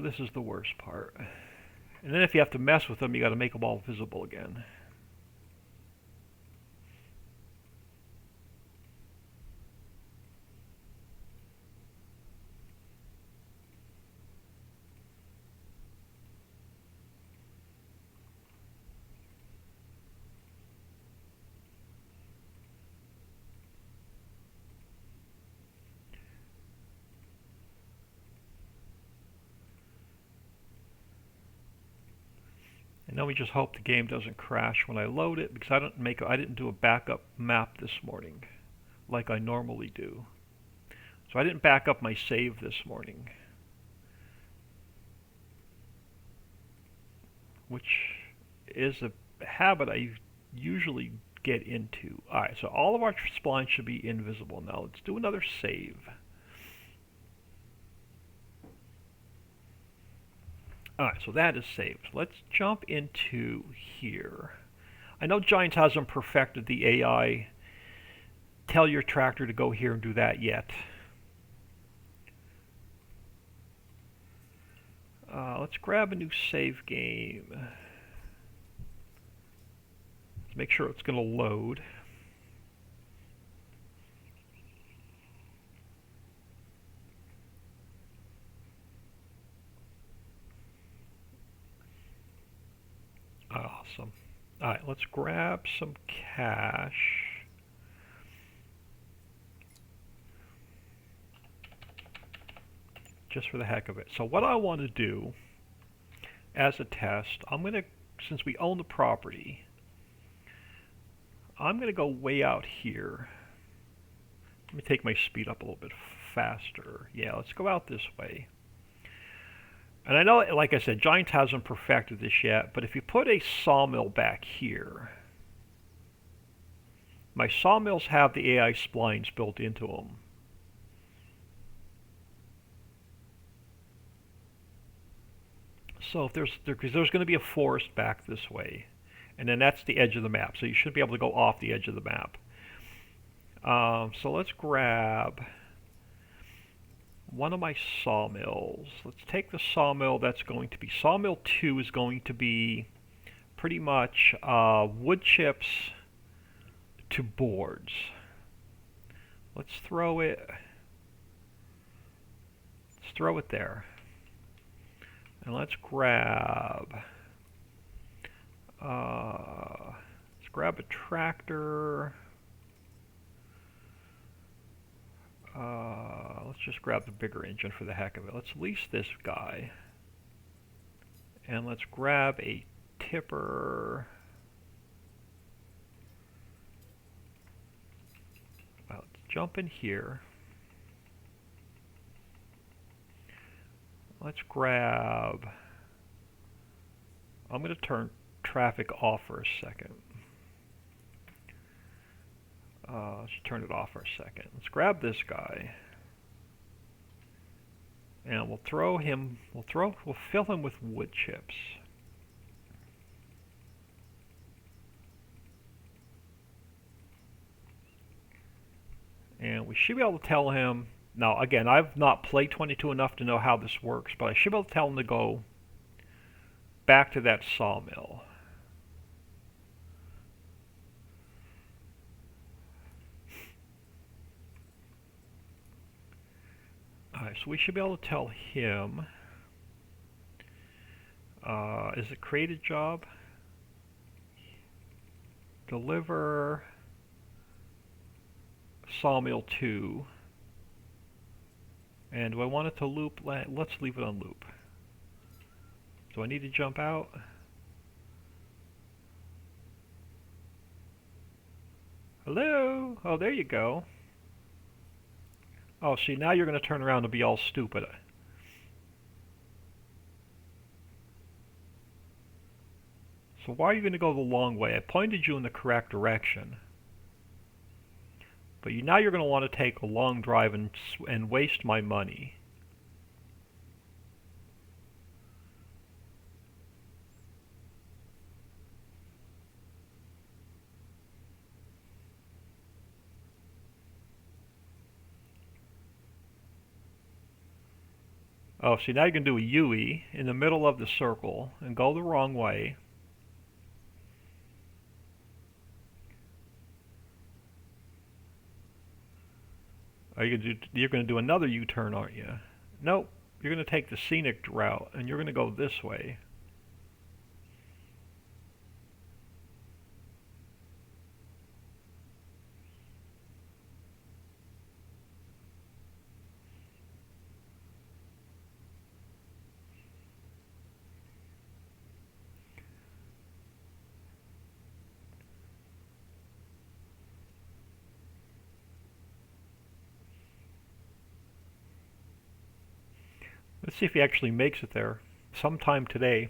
This is the worst part. And then if you have to mess with them, you got to make them all visible again. And then we just hope the game doesn't crash when I load it, because I didn't do a backup map this morning like I normally do. So I didn't back up my save this morning, which is a habit I usually get into. Alright, so all of our splines should be invisible. Now let's do another save. Alright, so that is saved. Let's jump into here. I know Giants hasn't perfected the AI. Tell your tractor to go here and do that yet. Let's grab a new save game. Let's make sure it's going to load. Awesome. Alright, let's grab some cash. Just for the heck of it. So what I want to do as a test, I'm going to, since we own the property, I'm going to go way out here. Let me take my speed up a little bit faster. Yeah, let's go out this way. And I know, like I said, Giants hasn't perfected this yet, but if you put a sawmill back here, my sawmills have the AI splines built into them. So if there's going to be a forest back this way, and then that's the edge of the map. So you should be able to go off the edge of the map. So let's grab one of my sawmills. Let's take the sawmill that's going to be, sawmill 2 is going to be pretty much wood chips to boards. Let's throw it there. And let's grab a tractor. Let's just grab the bigger engine for the heck of it. Let's lease this guy. And let's grab a tipper. Let's jump in here. Let's grab, I'm going to turn traffic off for a second. Let's turn it off for a second. Let's grab this guy. And we'll fill him with wood chips. And we should be able to tell him, now again, I've not played 22 enough to know how this works, but I should be able to tell him to go back to that sawmill. Alright, so we should be able to tell him, is it create a job? Deliver sawmill 2. And do I want it to loop? Let's leave it on loop. Do I need to jump out? Hello? Oh, there you go. Oh, see, now you're going to turn around and be all stupid. So why are you going to go the long way? I pointed you in the correct direction. But now you're going to want to take a long drive and waste my money. Oh, see, now you can do a UE in the middle of the circle and go the wrong way. You're going to do another U-turn, aren't you? Nope. You're going to take the scenic route, and you're going to go this way. Let's see if he actually makes it there sometime today.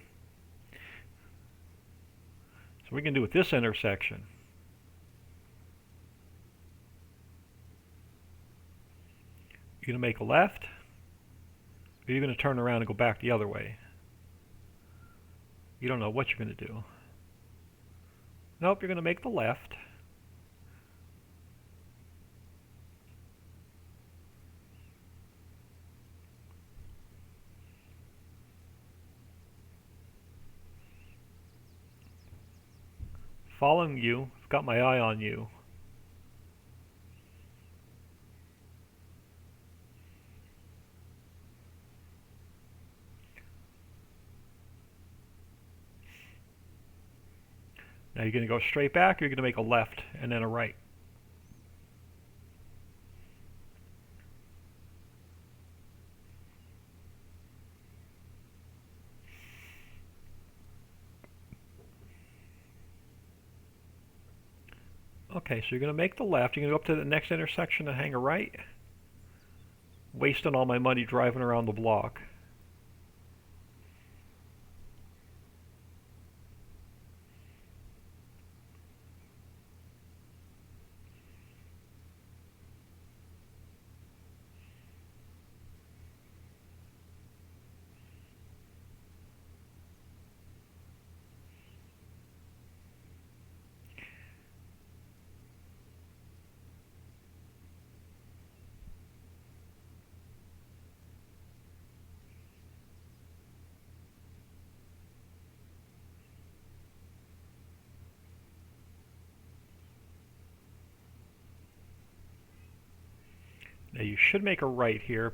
So we can do at this intersection. You're going to make a left, or you're going to turn around and go back the other way. You don't know what you're going to do. Nope, you're going to make the left. Following you. I've got my eye on you. Now you're going to go straight back, or you're going to make a left and then a right. Okay, so you're going to make the left. You're going to go up to the next intersection and hang a right. Wasting all my money driving around the block. Now you should make a right here.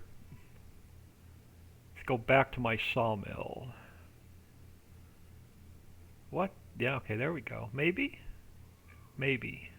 Let's go back to my sawmill. What? Yeah, okay, there we go. Maybe? Maybe.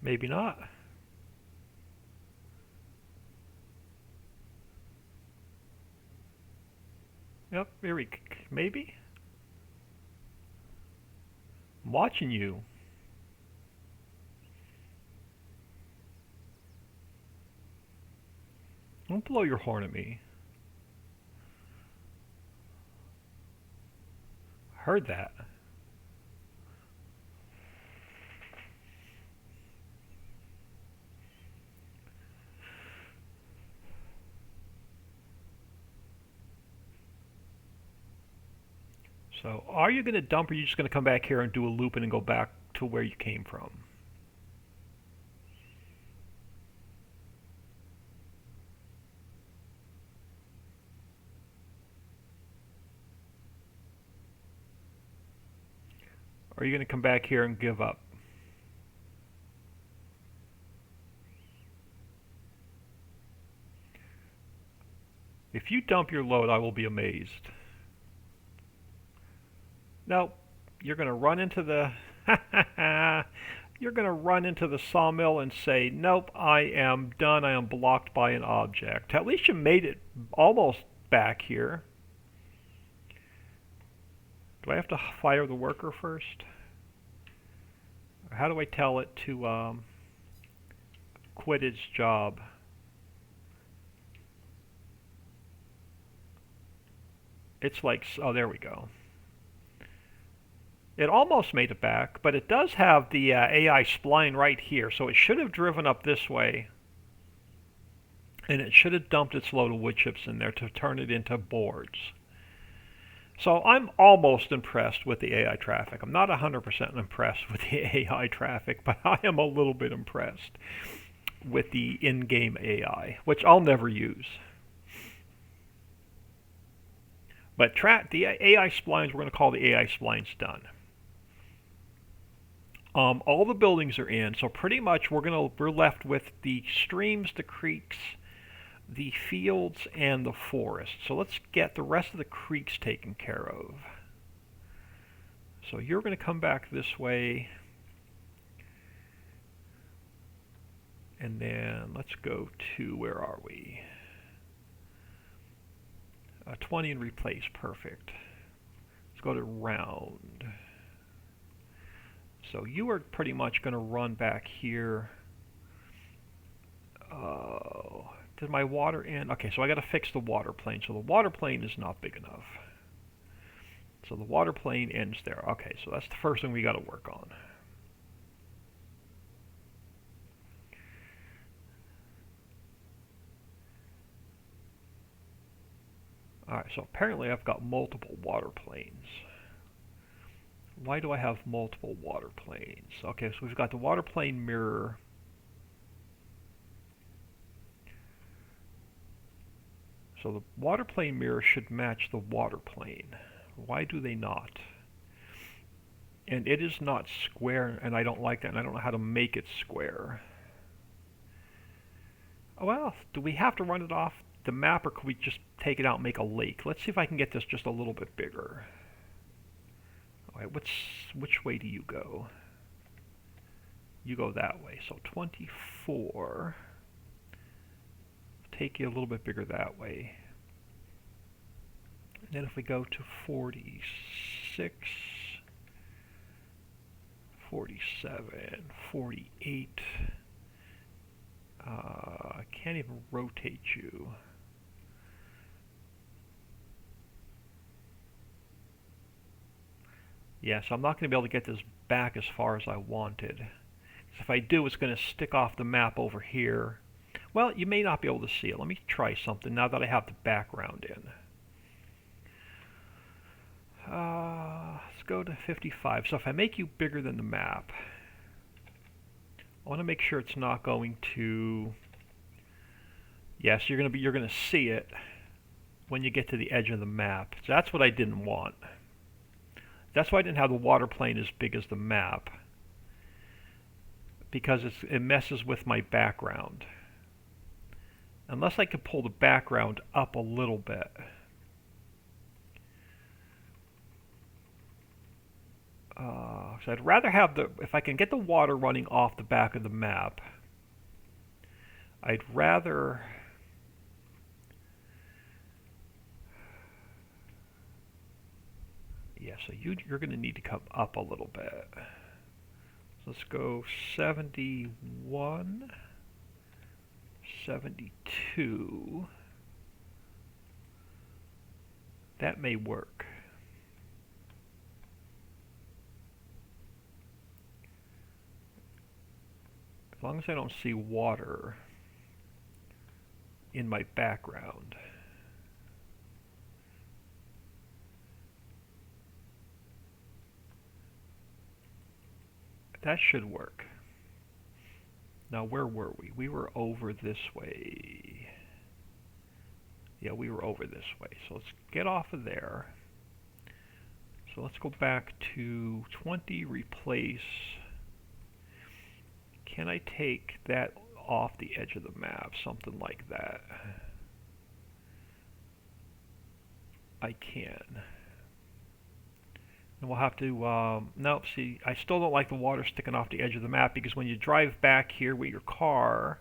Maybe not. Yep, maybe? I'm watching you. Don't blow your horn at me. Heard that. So, are you going to dump, or are you just going to come back here and do a loop and then go back to where you came from? Or are you going to come back here and give up? If you dump your load, I will be amazed. No, you're going to run into the you're going to run into the sawmill and say, "Nope, I am done. I am blocked by an object." At least you made it almost back here. Do I have to fire the worker first? Or how do I tell it to quit its job? It's like, oh, there we go. It almost made it back, but it does have the AI spline right here, so it should have driven up this way, and it should have dumped its load of wood chips in there to turn it into boards. So I'm almost impressed with the AI traffic. I'm not 100% impressed with the AI traffic, but I am a little bit impressed with the in-game AI, which I'll never use. But the AI splines, we're going to call the AI splines done. All the buildings are in, so pretty much we're left with the streams, the creeks, the fields, and the forest. So let's get the rest of the creeks taken care of. So you're going to come back this way, and then let's go to, where are we? 20 and replace, perfect. Let's go to round. So you are pretty much going to run back here. Did my water end? Okay, so I got to fix the water plane. So the water plane is not big enough. So the water plane ends there. Okay, so that's the first thing we got to work on. Alright, so apparently I've got multiple water planes. Why do I have multiple water planes? Okay, so we've got the water plane mirror. So the water plane mirror should match the water plane. Why do they not? And it is not square, and I don't like that, and I don't know how to make it square. Well, do we have to run it off the map, or could we just take it out and make a lake? Let's see if I can get this just a little bit bigger. Alright, which way do you go? You go that way. So 24. Take you a little bit bigger that way. And then if we go to 46, 47, 48, I can't even rotate you. Yeah, so I'm not going to be able to get this back as far as I wanted. So if I do, it's going to stick off the map over here. Well, you may not be able to see it. Let me try something now that I have the background in. Let's go to 55. So if I make you bigger than the map, I want to make sure it's not going to. Yes, you're going to see it when you get to the edge of the map. So that's what I didn't want. That's why I didn't have the water plane as big as the map, because it messes with my background. Unless I could pull the background up a little bit. So I'd rather have if I can get the water running off the back of the map, I'd rather yeah, so you're going to need to come up a little bit. So let's go 71, 72. That may work. As long as I don't see water in my background. That should work. Now where were we? We were over this way. Yeah, we were over this way. So let's get off of there. So let's go back to 20, replace. Can I take that off the edge of the map? Something like that. I can. And we'll have to, nope, see, I still don't like the water sticking off the edge of the map, because when you drive back here with your car,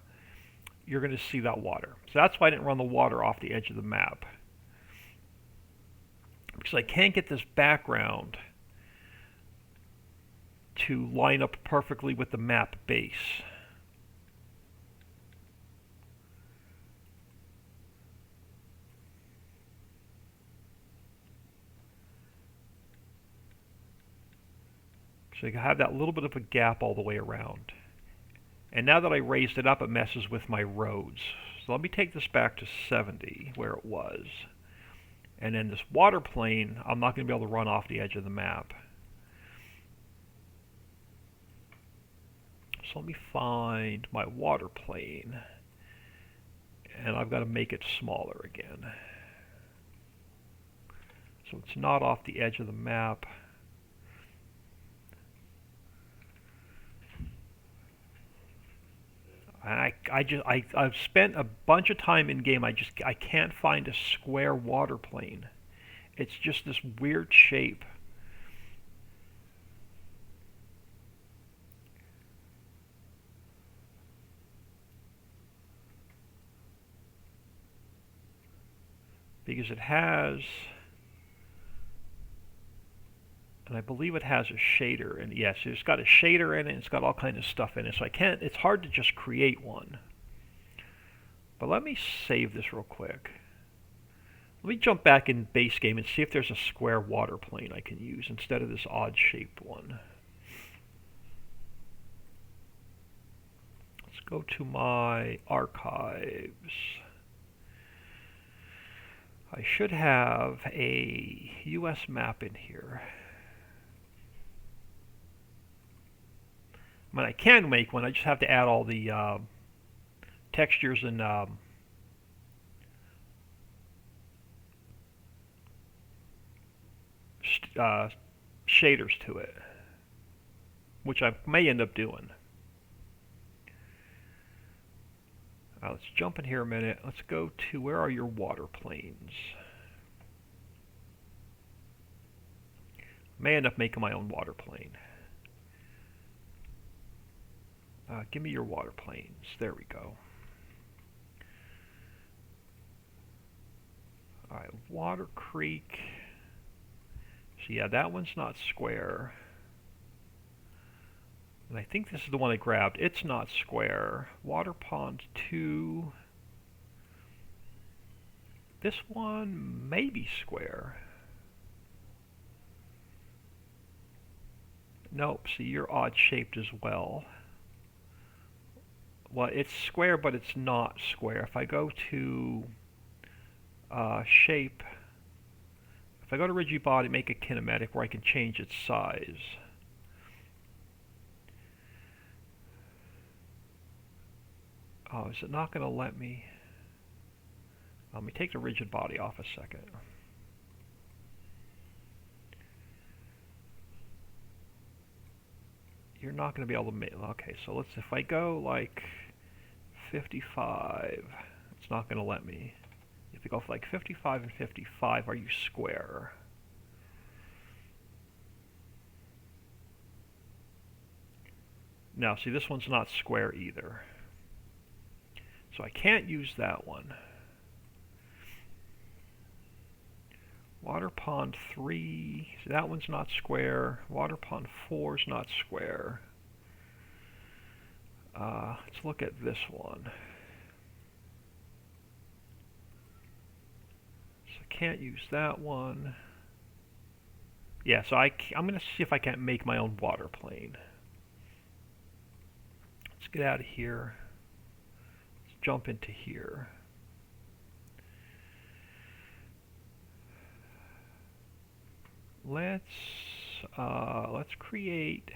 you're going to see that water. So that's why I didn't run the water off the edge of the map. Because I can't get this background to line up perfectly with the map base. So you have that little bit of a gap all the way around. And now that I raised it up, it messes with my roads. So let me take this back to 70, where it was. And then this water plane, I'm not going to be able to run off the edge of the map. So let me find my water plane. And I've got to make it smaller again. So it's not off the edge of the map. And I've spent a bunch of time in game. I can't find a square water plane. It's just this weird shape. because it has, and I believe it has a shader, and yes, it's got a shader in it, and it's got all kinds of stuff in it, so I can't, it's hard to just create one. But let me save this real quick. Let me jump back in base game and see if there's a square water plane I can use instead of this odd shaped one. Let's go to my archives. I should have a US map in here. I mean, I can make one, I just have to add all the textures and shaders to it, which I may end up doing. Let's jump in here a minute. Let's go to, where are your water planes? May end up making my own water plane. Give me your water planes. There we go. Alright, Water Creek. So yeah, that one's not square. And I think this is the one I grabbed. It's not square. Water Pond 2. This one may be square. Nope, see, you're odd shaped as well. Well, it's square, but it's not square. If I go to shape, if I go to rigid body, make a kinematic where I can change its size. Oh, is it not going to let me? Let me take the rigid body off a second. You're not going to be able to make, okay, so let's, if I go like 55, it's not going to let me. If you go for like 55 and 55, are you square? Now, see, this one's not square either. So I can't use that one. Water Pond 3, so that one's not square. Water Pond 4 is not square. Let's look at this one. So I can't use that one. Yeah, so I'm going to see if I can't make my own water plane. Let's get out of here. Let's jump into here. Let's create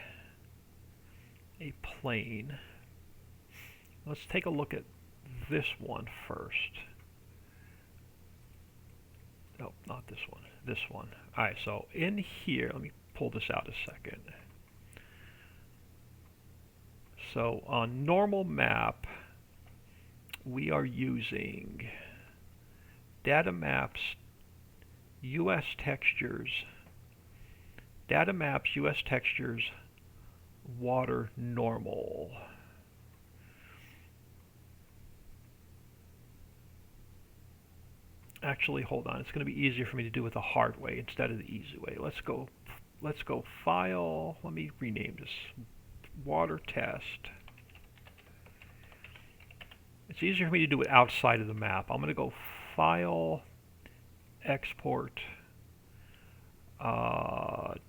a plane. Let's take a look at this one first. Nope, not this one. This one. Alright, so in here, let me pull this out a second. So on normal map, we are using data maps, US textures, data maps, US textures, water normal. Actually, hold on. It's going to be easier for me to do it the hard way instead of the easy way. Let's go file. Let me rename this. Water test. It's easier for me to do it outside of the map. I'm going to go file, export,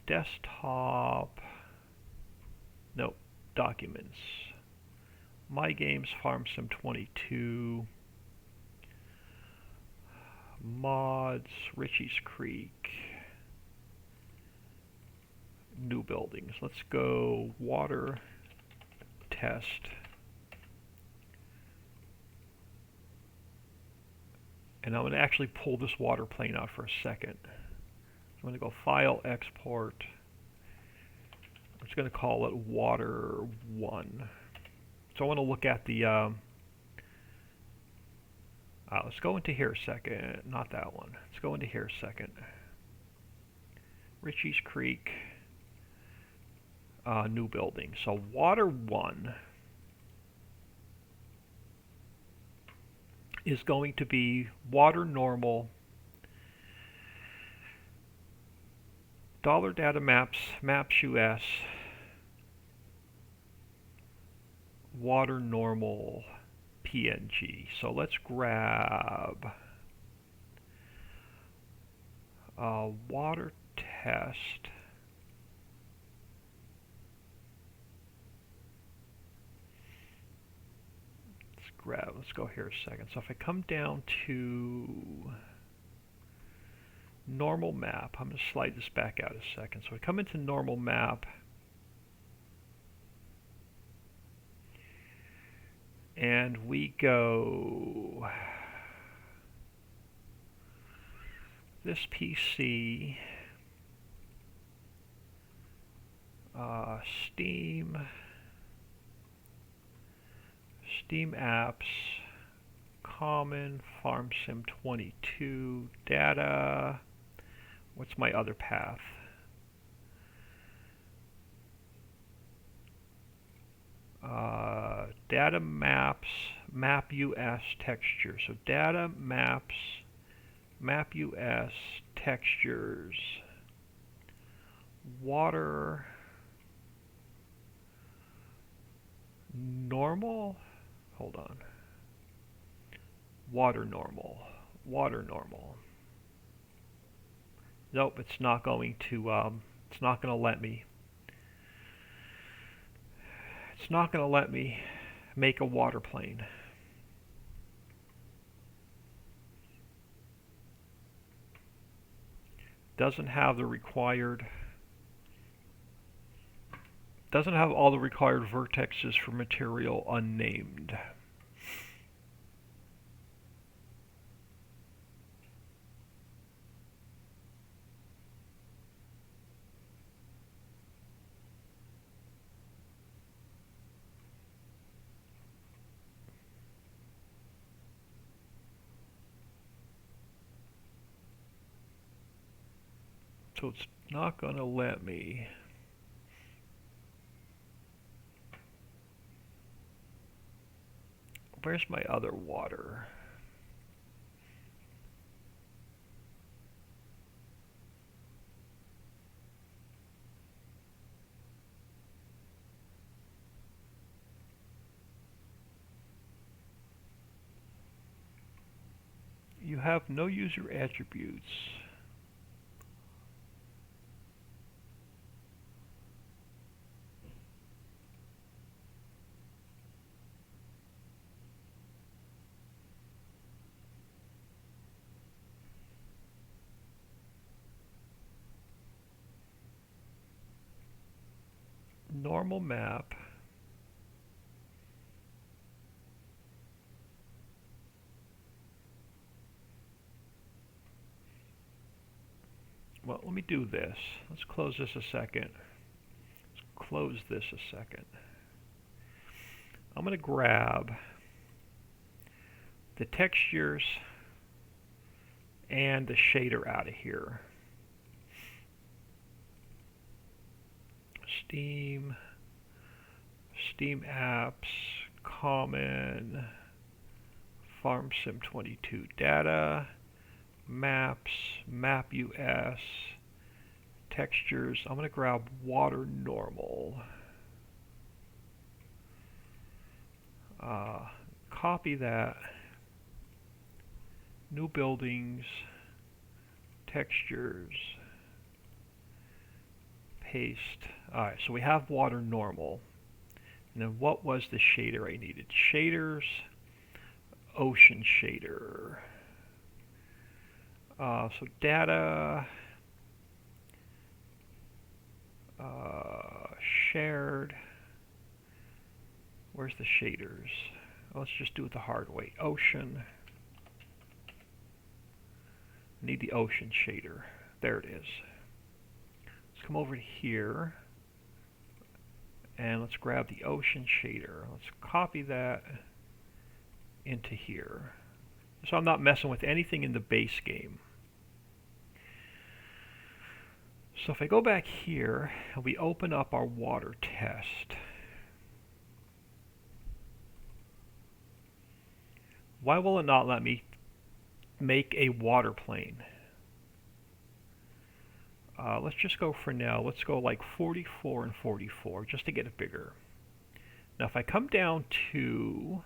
desktop, nope, documents, my games, farm sim 22, mods, Ricci's Creek, new buildings. Let's go water test. And I'm going to actually pull this water plane out for a second. I'm going to go File, Export. I'm just going to call it Water 1. So I want to look at the... let's go into here a second. Not that one. Let's go into here a second. Ricci's Creek. New building. So Water 1 is going to be water normal Dollar data maps, maps US, water normal, PNG. So let's grab water test. Let's go here a second. So if I come down to normal map, I'm going to slide this back out a second. So I come into normal map, and we go this PC, Steam apps, common, farm sim 22, data. What's my other path? Data maps, map US texture. So data maps, map US textures, water normal. Hold on. Water normal. Water normal. Nope, it's not going to. It's not going to let me. It's not going to let me make a water plane. Doesn't have the required. Doesn't have all the required vertexes for material unnamed. So it's not going to let me. Where's my other water? You have no user attributes. Normal map. Well, let me do this. Let's close this a second. Let's close this a second. I'm going to grab the textures and the shader out of here. Steam apps, common, farm sim 22 data, maps, map US, textures. I'm going to grab water normal. Copy that. New buildings, textures, paste. Alright, so we have water normal. And then what was the shader I needed? Shaders, ocean shader. So data, shared. Where's the shaders? Let's just do it the hard way. Ocean. Need the ocean shader. There it is. Let's come over here and let's grab the ocean shader. Let's copy that into here. So I'm not messing with anything in the base game. So if I go back here and we open up our water test, why will it not let me make a water plane? Let's just go for now. Let's go like 44 and 44 just to get it bigger. Now if I come down to,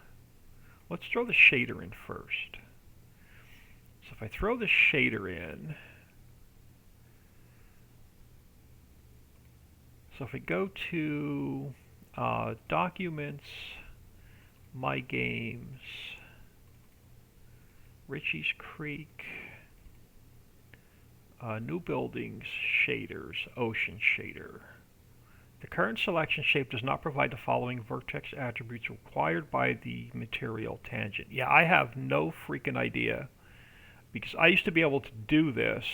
let's throw the shader in first. So if I throw the shader in, so if we go to Documents, My Games, Ricci's Creek, New Buildings, Shaders, Ocean Shader. The current selection shape does not provide the following vertex attributes required by the material tangent. Yeah, I have no freaking idea, because I used to be able to do this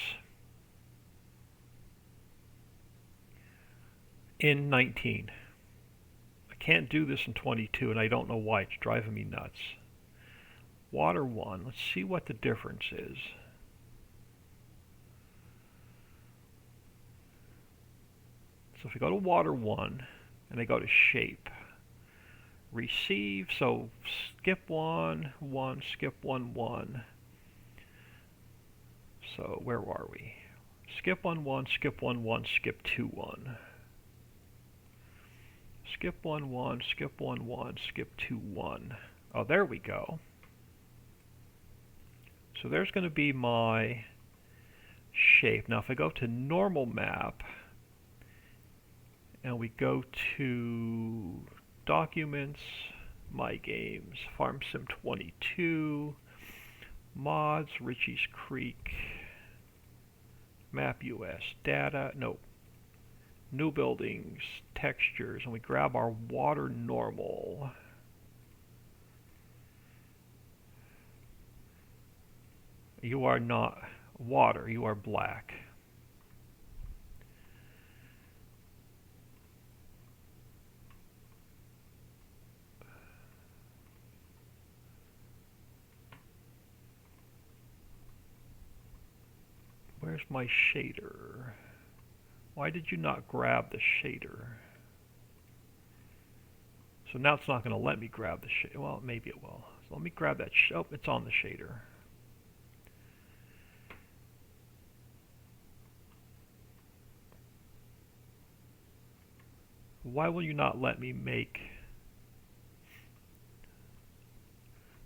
in 19. I can't do this in 22, and I don't know why. It's driving me nuts. Water 1, let's see what the difference is. So if we go to Water 1, and I go to Shape, Receive, so skip 1, 1, skip 1, 1. So where are we? Skip 1, 1, skip 1, 1, skip 2, 1. Skip 1, 1, skip 1, 1, skip 2, 1. Oh, there we go. So there's going to be my shape. Now if I go to Normal Map, and we go to Documents, My Games, Farm Sim 22, Mods, Ricci's Creek, Map US, Data, no, New Buildings, Textures, and we grab our Water Normal. You are not water, you are black. Where's my shader? Why did you not grab the shader? So now it's not going to let me grab the shader. Well, maybe it will. So let me grab that. Oh, it's on the shader. Why will you not let me make?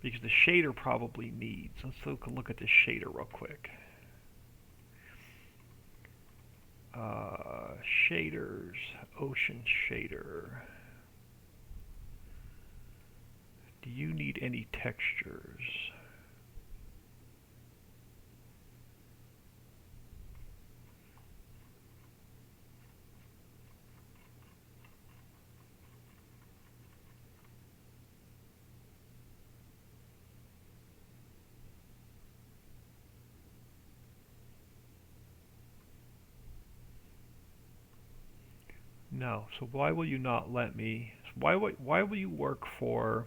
Because the shader probably needs. Let's look at this shader real quick. Shaders, Ocean Shader. Do you need any textures? No. So why will you not let me? Why will you work for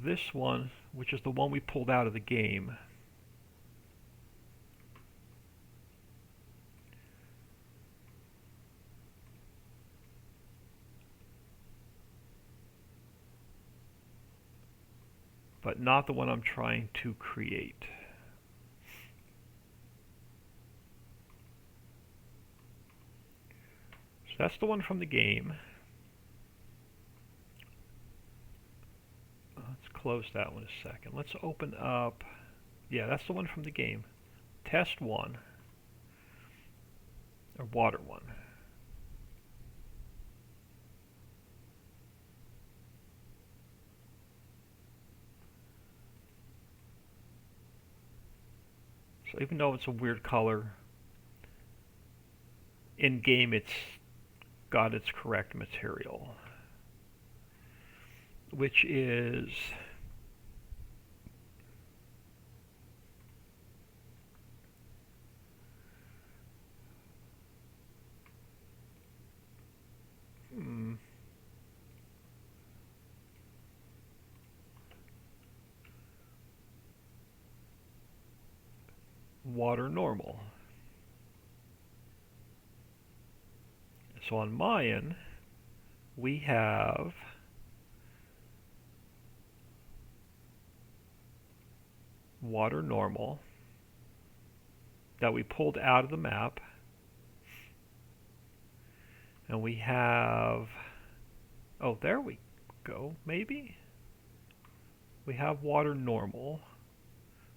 this one, which is the one we pulled out of the game? But not the one I'm trying to create. So that's the one from the game. Let's close that one a second. Let's open up. Yeah, that's the one from the game. Test 1. Or Water 1. So even though it's a weird color, in game it's got its correct material, which is Water Normal. So on Mayan, we have Water Normal, that we pulled out of the map. And we have, oh, there we go, maybe? We have water normal.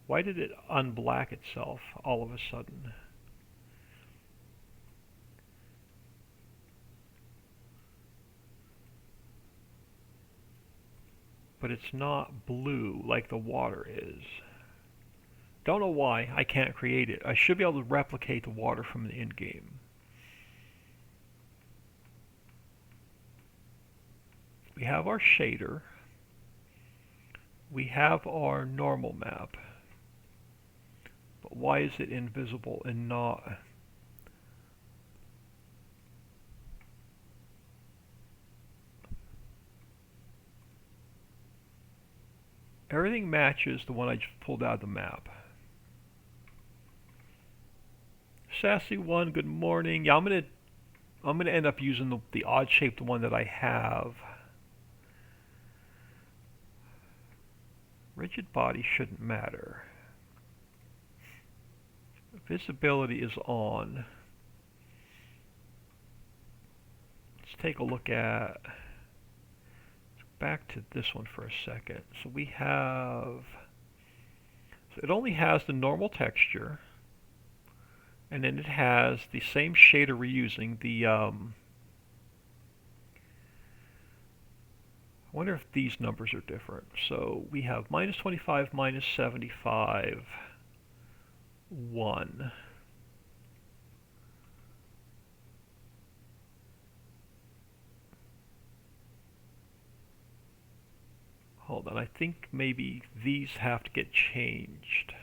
Why did it unblack itself all of a sudden? But it's not blue like the water is. Don't know why I can't create it. I should be able to replicate the water from the in-game. We have our shader. We have our normal map. But why is it invisible and not? Everything matches the one I just pulled out of the map. Sassy one, good morning. Yeah, I'm gonna end up using the odd shaped one that I have. Rigid body shouldn't matter. Visibility is on. Let's take a look at, back to this one for a second. So we have, so it only has the normal texture, and then it has the same shader we're using, the I wonder if these numbers are different. So we have minus 25, minus 75, 1. Hold on, I think maybe these have to get changed.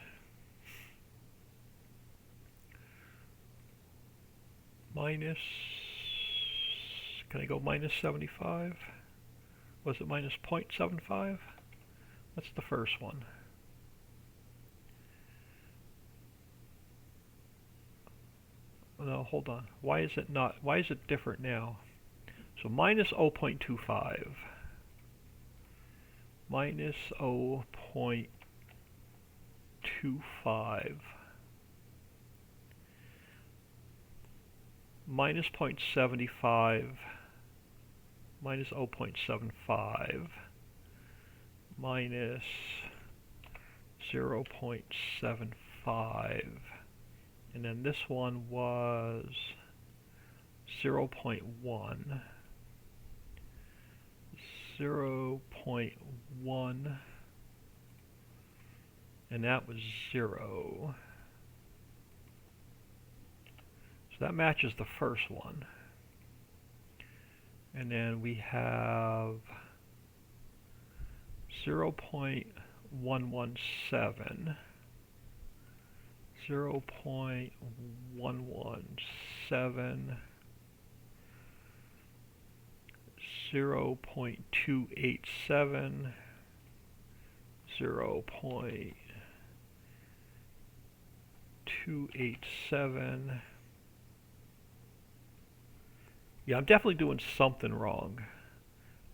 Minus, can I go minus 75? Was it minus 0.75? That's the first one. No, hold on. Why is it not? Why is it different now? So minus 0.25. Minus 0.25. Minus 0.75. Minus 0.75. Minus 0.75. And then this one was 0.1. 0.1. And that was 0. So that matches the first one. And then we have 0.117. 0.117, 0.287, 0.287. Yeah, I'm definitely doing something wrong.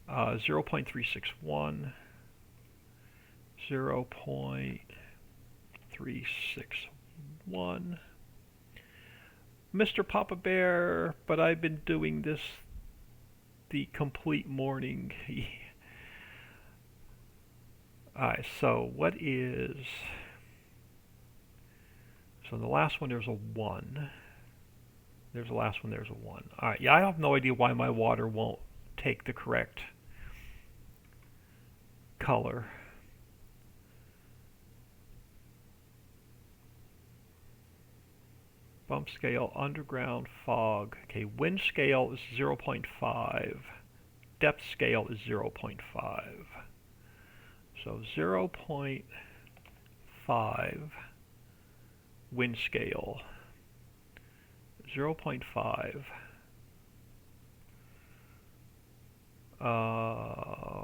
0.361, 0.361. Mr. Papa Bear, but I've been doing this the complete morning. Alright, so what is... So in the last one there's a 1. There's the last one, there's a 1. Alright, yeah, I have no idea why my water won't take the correct color. Bump scale, underground, fog. Okay, wind scale is 0.5. Depth scale is 0.5. So 0.5 wind scale. 0.5.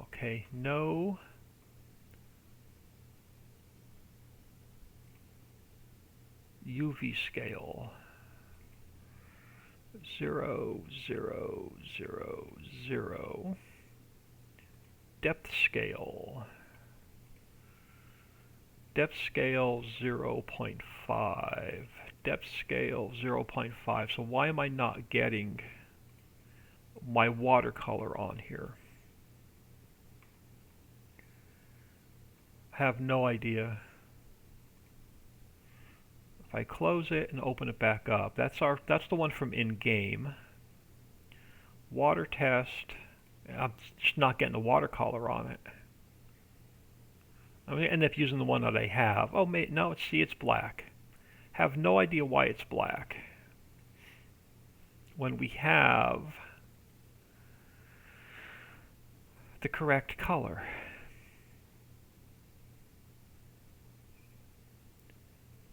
Okay, no. UV scale 0, 0, 0, 0. Depth scale 0.5. Depth scale 0.5. So why am I not getting my watercolor on here? I have no idea. If I close it and open it back up, that's the one from in-game. Water test. I'm just not getting the watercolor on it. I'm going to end up using the one that I have. Oh, no, see, it's black. Have no idea why it's black when we have the correct color.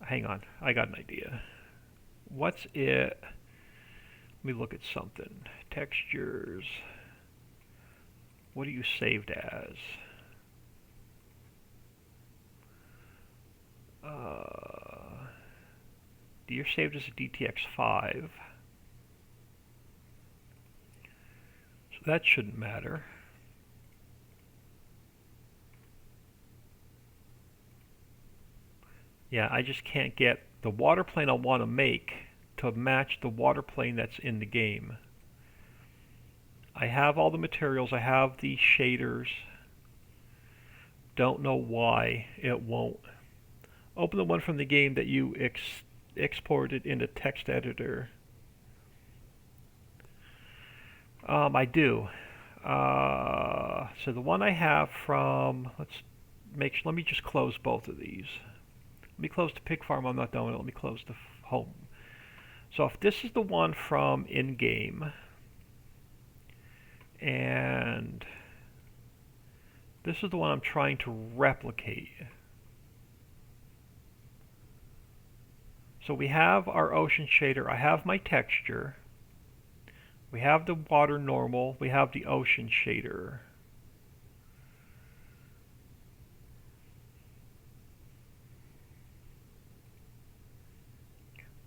Hang on, I got an idea. What's it? Let me look at something. Textures. What are you saved as? You're saved as a DTX5. So that shouldn't matter. Yeah, I just can't get the water plane I want to make to match the water plane that's in the game. I have all the materials, I have the shaders. Don't know why it won't. Open the one from the game that you exported into text editor. I do. So the one I have from, let me just close both of these. Let me close the pig farm, I'm not done with it. Let me close the home. So if this is the one from in-game, and this is the one I'm trying to replicate. So we have our ocean shader, I have my texture, we have the water normal, we have the ocean shader.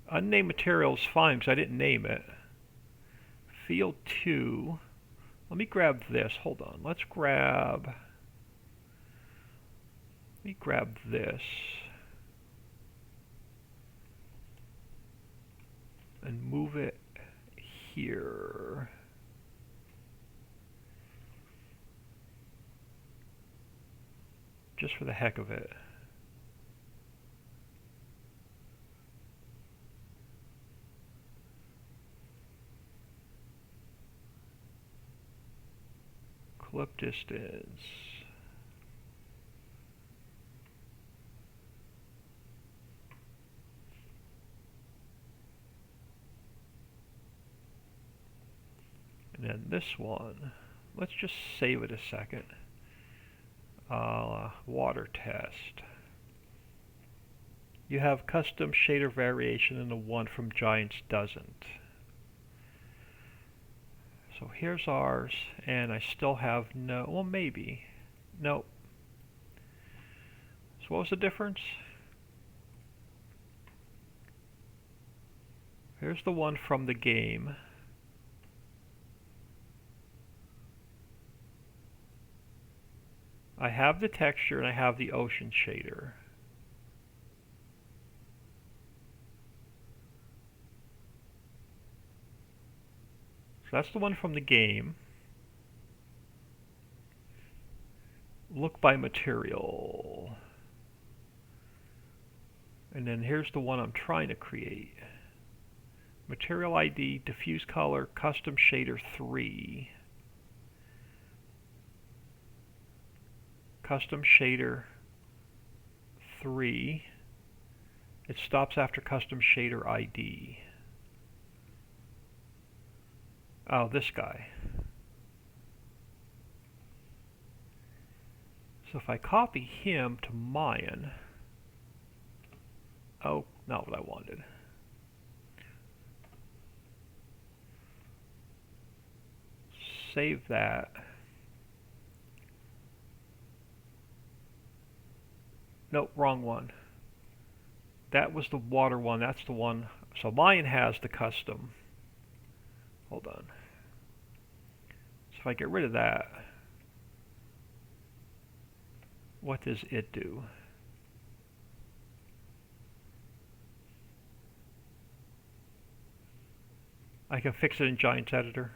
Unnamed material is fine because I didn't name it. Field 2, let me grab this, hold on, let me grab this. And move it here. Just for the heck of it. Clip distance. And then this one, let's just save it a second. Water test. You have custom shader variation and the one from Giants doesn't. So here's ours, and I still have no, well maybe, nope. So what was the difference? Here's the one from the game. I have the texture and I have the ocean shader. So that's the one from the game. Look by material. And then here's the one I'm trying to create. Material ID, diffuse color, custom shader 3. Custom shader 3. It stops after custom shader ID. Oh, this guy. So if I copy him to mine, oh, not what I wanted. Save that. Nope, wrong one. That was the water one, that's the one. So mine has the custom. Hold on. So if I get rid of that, what does it do? I can fix it in Giants Editor.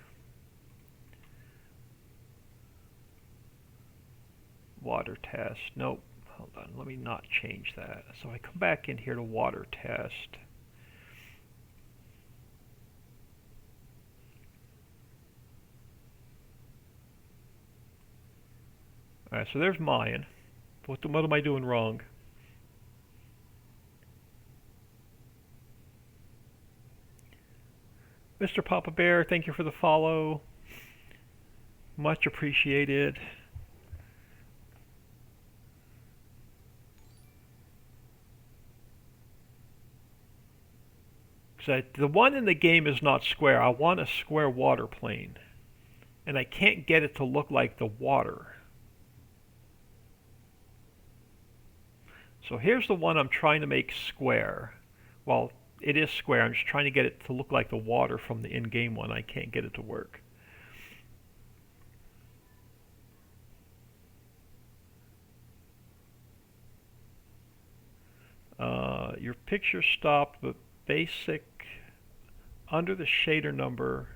Water test. Nope. Hold on. Let me not change that. So I come back in here to water test. Alright, so there's Mayan. What am I doing wrong? Mr. Papa Bear, thank you for the follow. Much appreciated. So the one in the game is not square. I want a square water plane. And I can't get it to look like the water. So here's the one I'm trying to make square. Well, it is square. I'm just trying to get it to look like the water from the in-game one. I can't get it to work. Your picture stopped, but basic, under the shader number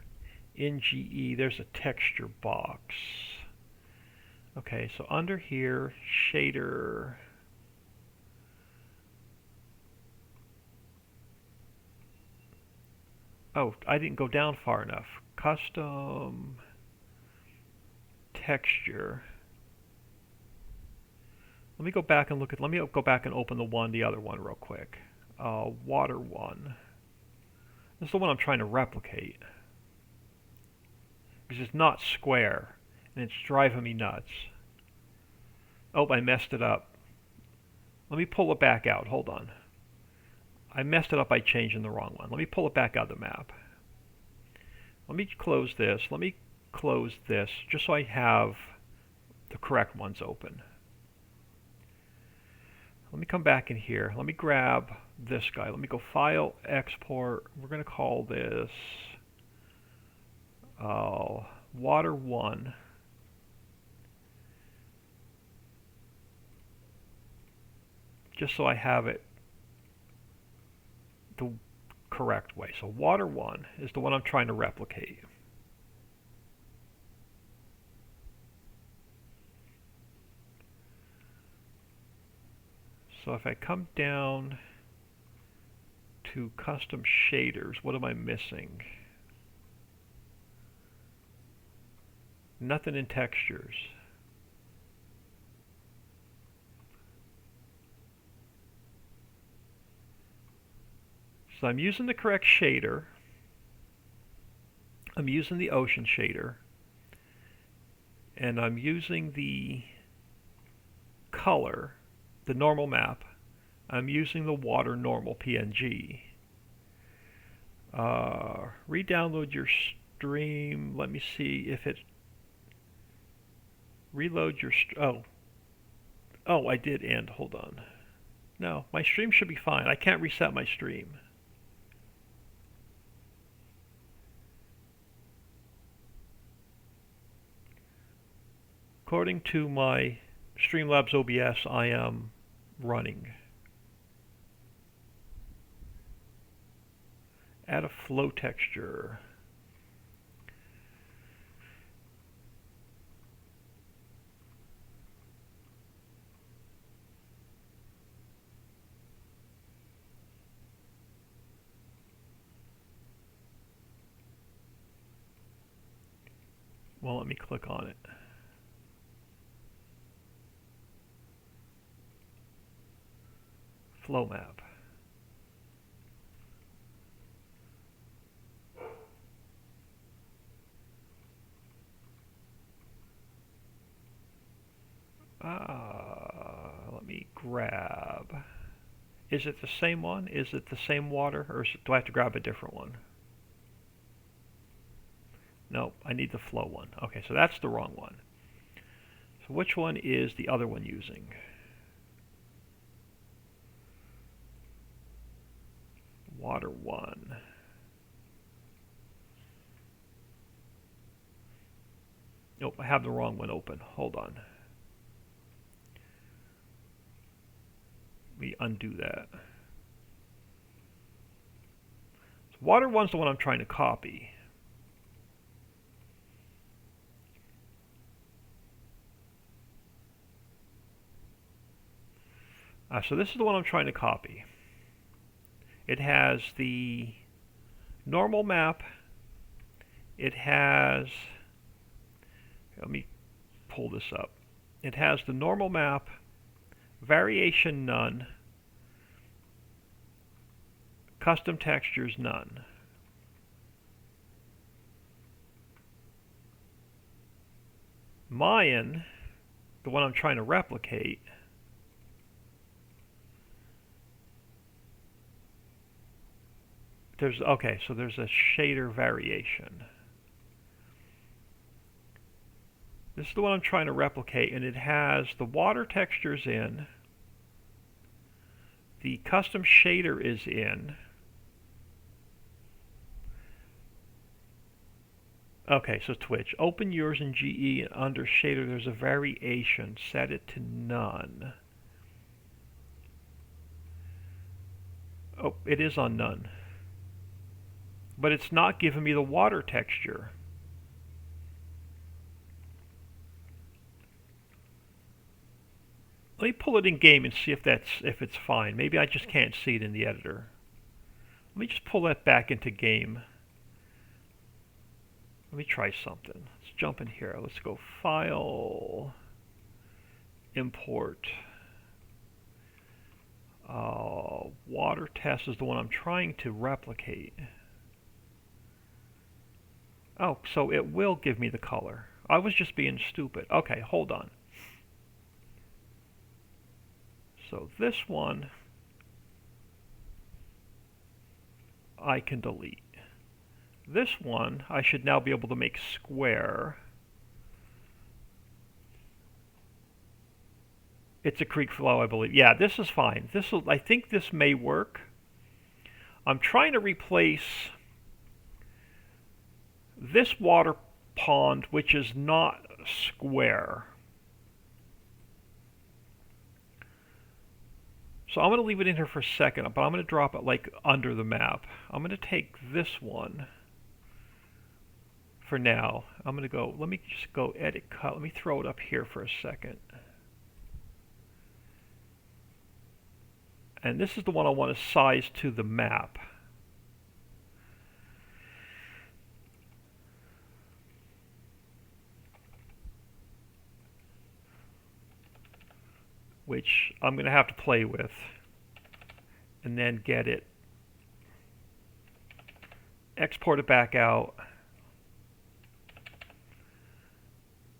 in GE, there's a texture box. Okay, so under here, shader. Oh, I didn't go down far enough. Custom texture. Let me go back and let me go back and open the other one real quick. Water one. This is the one I'm trying to replicate. Because it's not square, and it's driving me nuts. Oh, I messed it up. Let me pull it back out. Hold on. I messed it up by changing the wrong one. Let me pull it back out of the map. Let me close this. Let me close this, just so I have the correct ones open. Let me come back in here. Let me grab this guy. Let me go File, Export. We're going to call this Water 1. Just so I have it the correct way. So Water 1 is the one I'm trying to replicate. So if I come down to custom shaders, what am I missing? Nothing in textures. So I'm using the correct shader. I'm using the ocean shader. And I'm using the color, the normal map. I'm using the water normal PNG. Re-download your stream. Let me see if it reload your oh, I did end. Hold on. No, my stream should be fine. I can't reset my stream. According to my Streamlabs OBS, I am running. Add a flow texture. Well, let me click on it. Flow map. Let me grab. Is it the same one? Is it the same water, or do I have to grab a different one? No, I need the flow one. Okay, so that's the wrong one. So which one is the other one using? Water 1. Nope, I have the wrong one open. Hold on. Let me undo that. So Water one's the one I'm trying to copy. So this is the one I'm trying to copy. It has the normal map. It has, let me pull this up. It has the normal map, variation none, custom textures none. Mayan, the one I'm trying to replicate, there's a shader variation. This is the one I'm trying to replicate, and it has the water textures in, the custom shader is in. Okay, so Twitch, open yours in GE, and under shader there's a variation, set it to none. Oh, it is on none. But it's not giving me the water texture. Let me pull it in game and see if it's fine. Maybe I just can't see it in the editor. Let me just pull that back into game. Let me try something. Let's jump in here. Let's go File, Import. Water test is the one I'm trying to replicate. Oh, so it will give me the color. I was just being stupid. Okay, hold on. So this one I can delete. This one I should now be able to make square. It's a creek flow, I believe. Yeah, this is fine. I think this may work. I'm trying to replace this water pond, which is not square. So I'm going to leave it in here for a second, but I'm going to drop it like under the map. I'm going to take this one for now. I'm going to go, let me just go edit cut. Let me throw it up here for a second. And this is the one I want to size to the map. Which I'm going to have to play with and then get it, export it back out.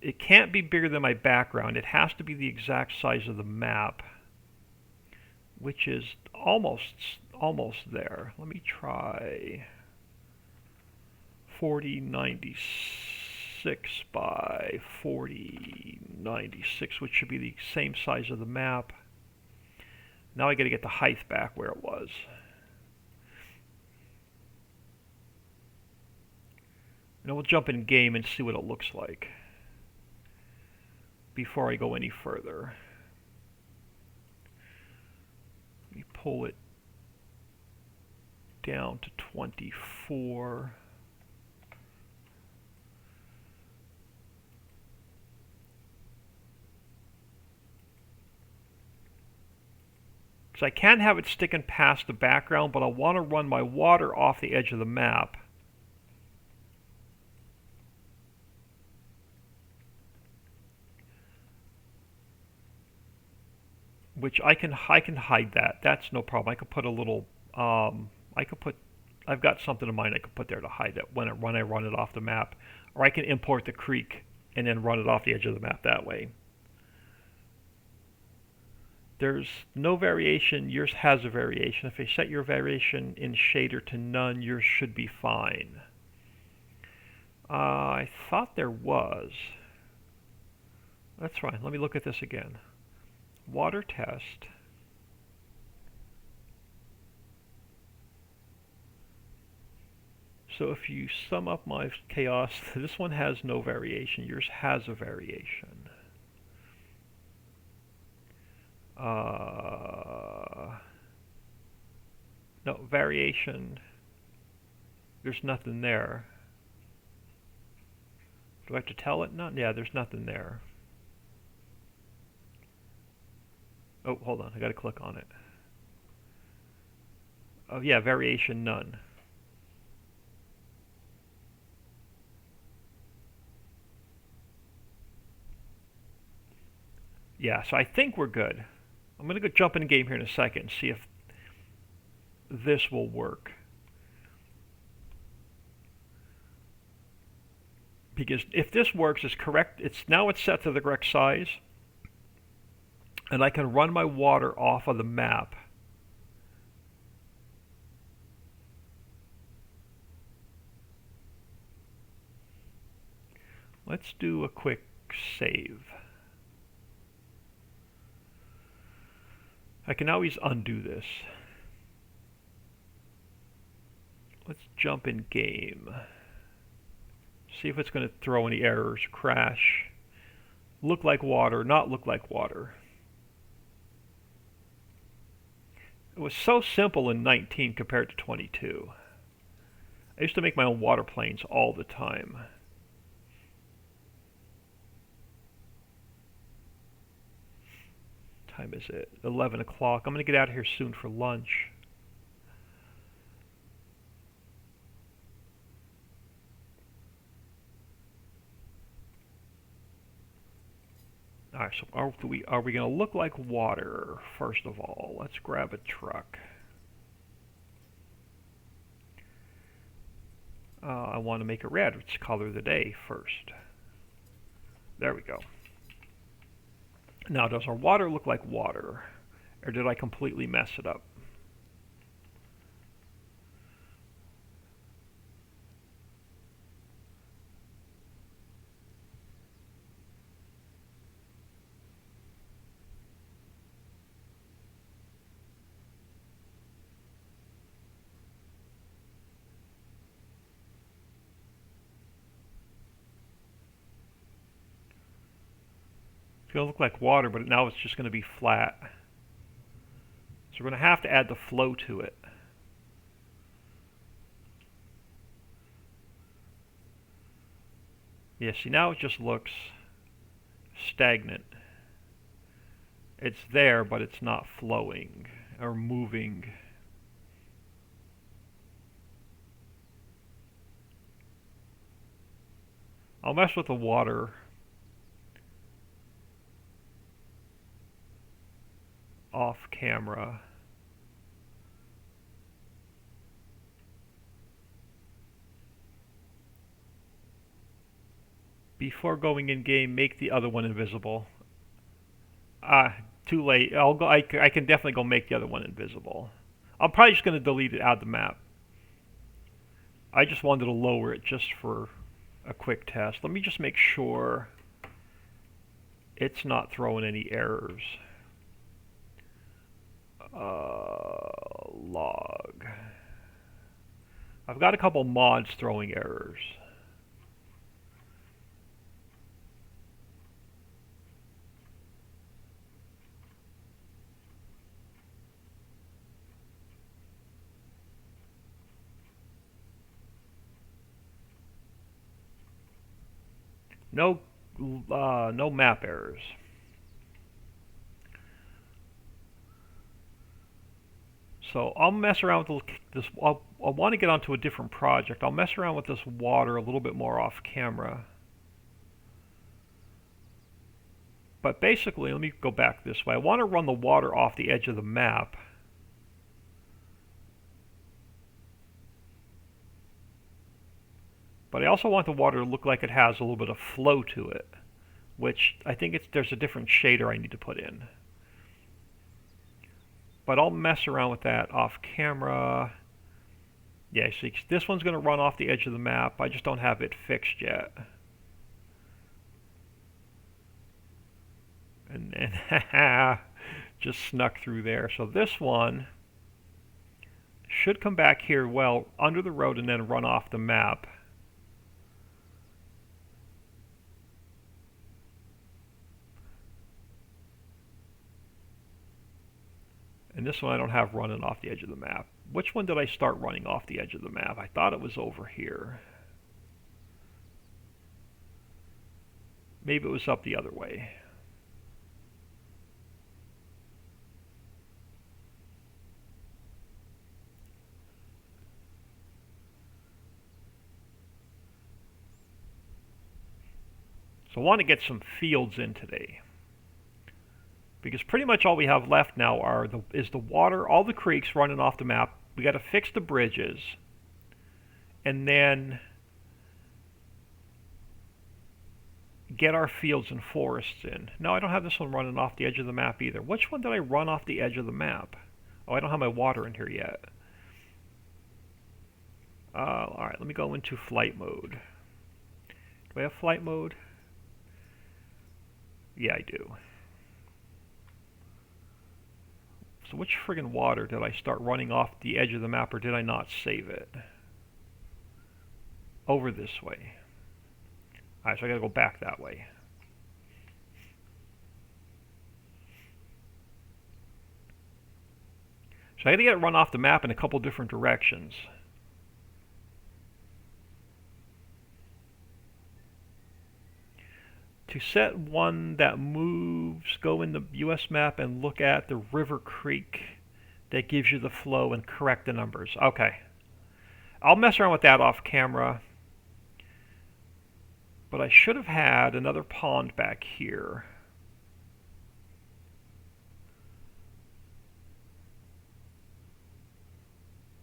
It can't be bigger than my background. It has to be the exact size of the map, which is almost there. Let me try 4096 by 4096, which should be the same size of the map. Now I got to get the height back where it was. And we'll jump in game and see what it looks like before I go any further. Let me pull it down to 24. So I can't have it sticking past the background, but I want to run my water off the edge of the map. Which I can hide that. That's no problem. I could put a little I've got something in mind I could put there to hide it when I run it off the map, or I can import the creek and then run it off the edge of the map that way. There's no variation. Yours has a variation. If you set your variation in shader to none, yours should be fine. I thought there was. That's fine. Let me look at this again. Water test. So if you sum up my chaos, this one has no variation. Yours has a variation. No, variation. There's nothing there. Do I have to tell it? No, yeah, there's nothing there. Oh, hold on, I gotta click on it. Oh yeah, variation none. Yeah, so I think we're good. I'm gonna go jump in game here in a second and see if this will work. Because if this works, it's correct. It's set to the correct size, and I can run my water off of the map. Let's do a quick save. I can always undo this. Let's jump in game. See if it's going to throw any errors, crash, look like water, not look like water. It was so simple in 19 compared to 22. I used to make my own water planes all the time. Time is it? 11 o'clock. I'm going to get out of here soon for lunch. Alright, so are we going to look like water, first of all? Let's grab a truck. I want to make it red. Let's color the day first. There we go. Now, does our water look like water? Or did I completely mess it up? It's going to look like water, but now it's just going to be flat. So we're going to have to add the flow to it. Yeah, see, now it just looks stagnant. It's there, but it's not flowing or moving. I'll mess with the water off camera. Before going in game, make the other one invisible. Too late. I'll go. I can definitely go make the other one invisible. I'm probably just going to delete it out of the map. I just wanted to lower it just for a quick test. Let me just make sure it's not throwing any errors. Log. I've got a couple mods throwing errors. No map errors. So I'll mess around with this. I'll want to get onto a different project. I'll mess around with this water a little bit more off camera. But basically, let me go back this way. I want to run the water off the edge of the map. But I also want the water to look like it has a little bit of flow to it, which I think there's a different shader I need to put in. But I'll mess around with that off camera. Yeah, see, this one's going to run off the edge of the map. I just don't have it fixed yet. And just snuck through there. So this one should come back here, well, under the road and then run off the map. And this one I don't have running off the edge of the map. Which one did I start running off the edge of the map? I thought it was over here. Maybe it was up the other way. So I want to get some fields in today, because pretty much all we have left now is the water, all the creeks running off the map. We got to fix the bridges, and then get our fields and forests in. No, I don't have this one running off the edge of the map either. Which one did I run off the edge of the map? Oh, I don't have my water in here yet. Alright, let me go into flight mode. Do I have flight mode? Yeah, I do. So which friggin' water did I start running off the edge of the map, or did I not save it? Over this way. Alright, so I gotta go back that way. So I gotta get it run off the map in a couple different directions. To set one that moves, go in the US map and look at the river creek that gives you the flow and correct the numbers. Okay. I'll mess around with that off camera. But I should have had another pond back here.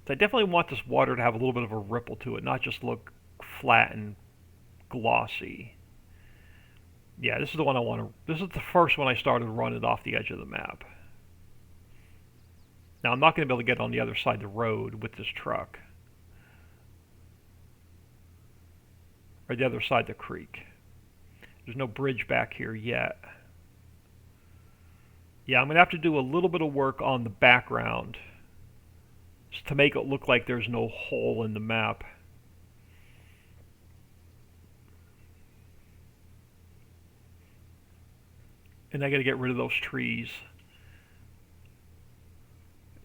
So I definitely want this water to have a little bit of a ripple to it, not just look flat and glossy. Yeah, this is the one I want to... This is the first one I started running off the edge of the map. Now, I'm not going to be able to get on the other side of the road with this truck. Or the other side of the creek. There's no bridge back here yet. Yeah, I'm going to have to do a little bit of work on the background just to make it look like there's no hole in the map. And I got to get rid of those trees.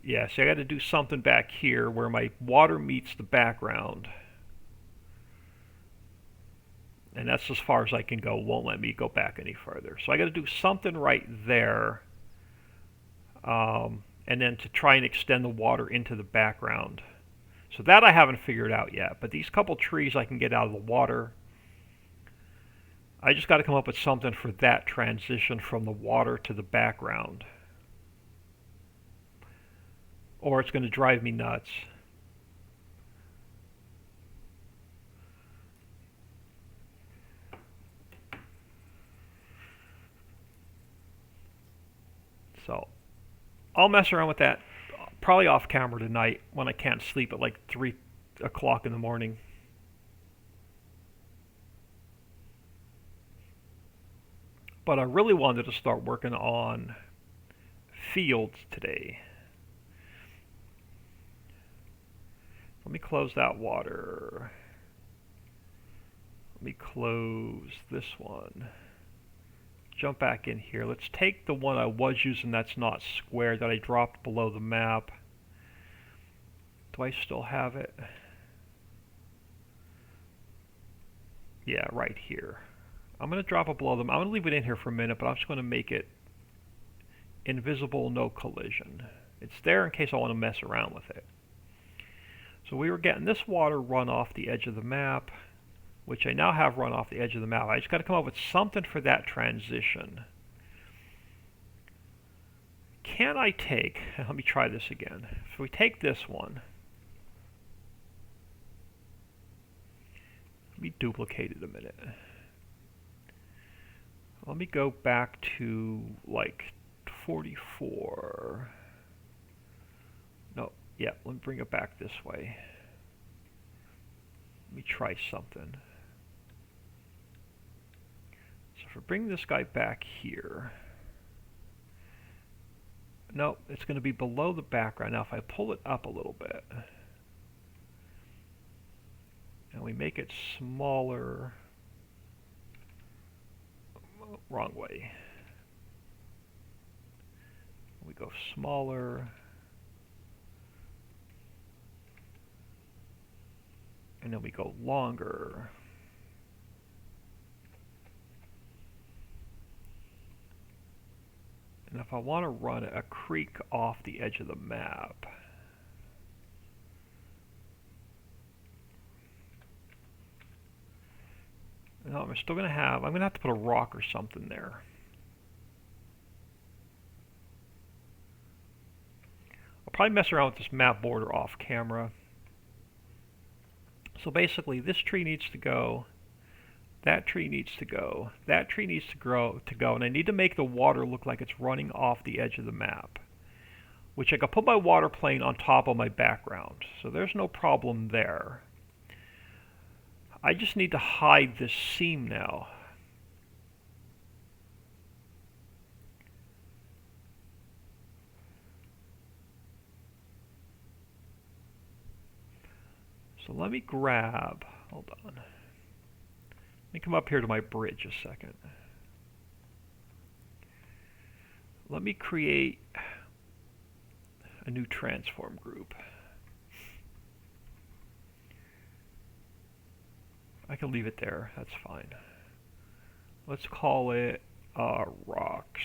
Yeah, see, I got to do something back here where my water meets the background. And that's as far as I can go. Won't let me go back any further. So I got to do something right there. And then to try and extend the water into the background. So that I haven't figured out yet. But these couple trees I can get out of the water. I just got to come up with something for that transition from the water to the background. Or it's going to drive me nuts. So I'll mess around with that probably off camera tonight when I can't sleep at like 3 o'clock in the morning. But I really wanted to start working on fields today. Let me close that water. Let me close this one. Jump back in here. Let's take the one I was using that's not square that I dropped below the map. Do I still have it? Yeah, right here. I'm going to drop it below them. I'm going to leave it in here for a minute, but I'm just going to make it invisible, no collision. It's there in case I want to mess around with it. So we were getting this water run off the edge of the map, which I now have run off the edge of the map. I just got to come up with something for that transition. Can I take, let me try this again. If we take this one, let me duplicate it a minute. Let me go back to like 44. No, yeah, let me bring it back this way. Let me try something. So if I bring this guy back here, no, it's going to be below the background. Now if I pull it up a little bit, and we make it smaller, wrong way. We go smaller. and then we go longer. And if I want to run a creek off the edge of the map, no, I'm still going to have, I'm going to have to put a rock or something there. I'll probably mess around with this map border off camera. So basically this tree needs to go, that tree needs to go, that tree needs to go, and I need to make the water look like it's running off the edge of the map, which I can put my water plane on top of my background. So there's no problem there. I just need to hide this seam now. So let me grab, hold on. Let me come up here to my bridge a second. Let me create a new transform group. I can leave it there, that's fine. Let's call it rocks.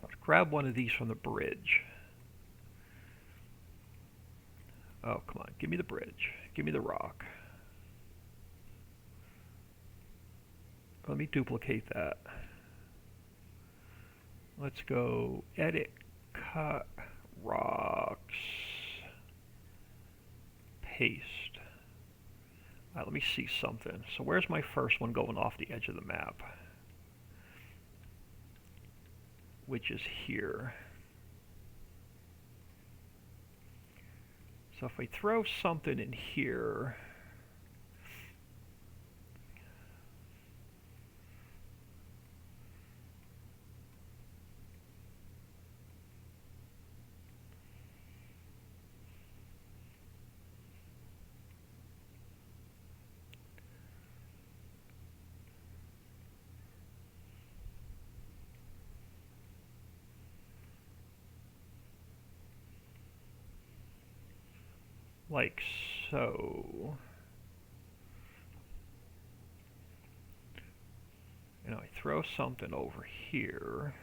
Let's grab one of these from the bridge. Oh, come on, give me the bridge. Give me the rock. Let me duplicate that. Let's go edit, cut, rocks, paste. All right, let me see something. So where's my first one going off the edge of the map? Which is here. So if I throw something in here, like so. And I throw something over here,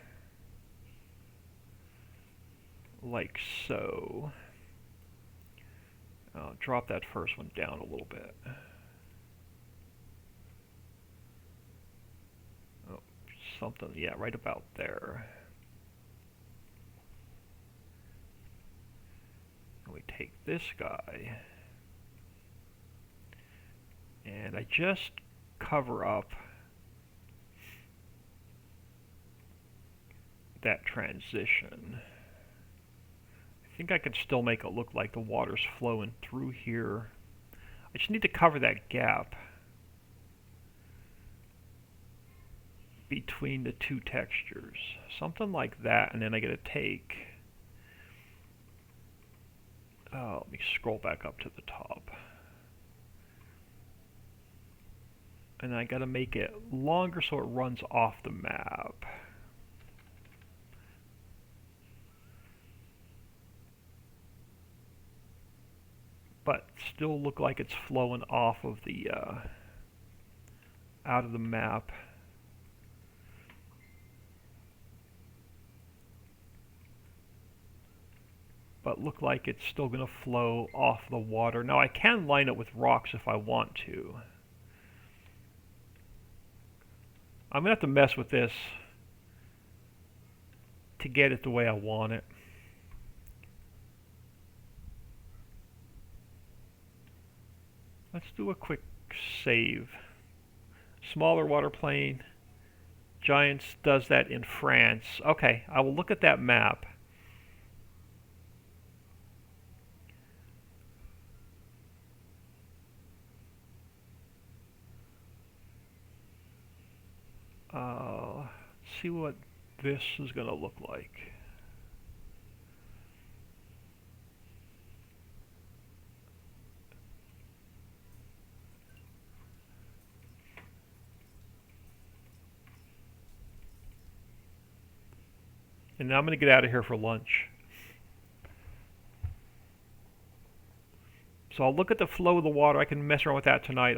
like so. I'll drop that first one down a little bit. Oh, something, yeah, right about there. We take this guy, and I just cover up that transition. I think I can still make it look like the water's flowing through here. I just need to cover that gap between the two textures. Something like that, and then I gotta take, oh, let me scroll back up to the top. And I gotta make it longer so it runs off the map. But still look like it's flowing off of the, out of the map. But look like it's still going to flow off the water. Now I can line it with rocks if I want to. I'm going to have to mess with this to get it the way I want it. Let's do a quick save. Smaller water plane. Giants does that in France. Okay, I will look at that map. See what this is going to look like. And now I'm going to get out of here for lunch. So I'll look at the flow of the water. I can mess around with that tonight.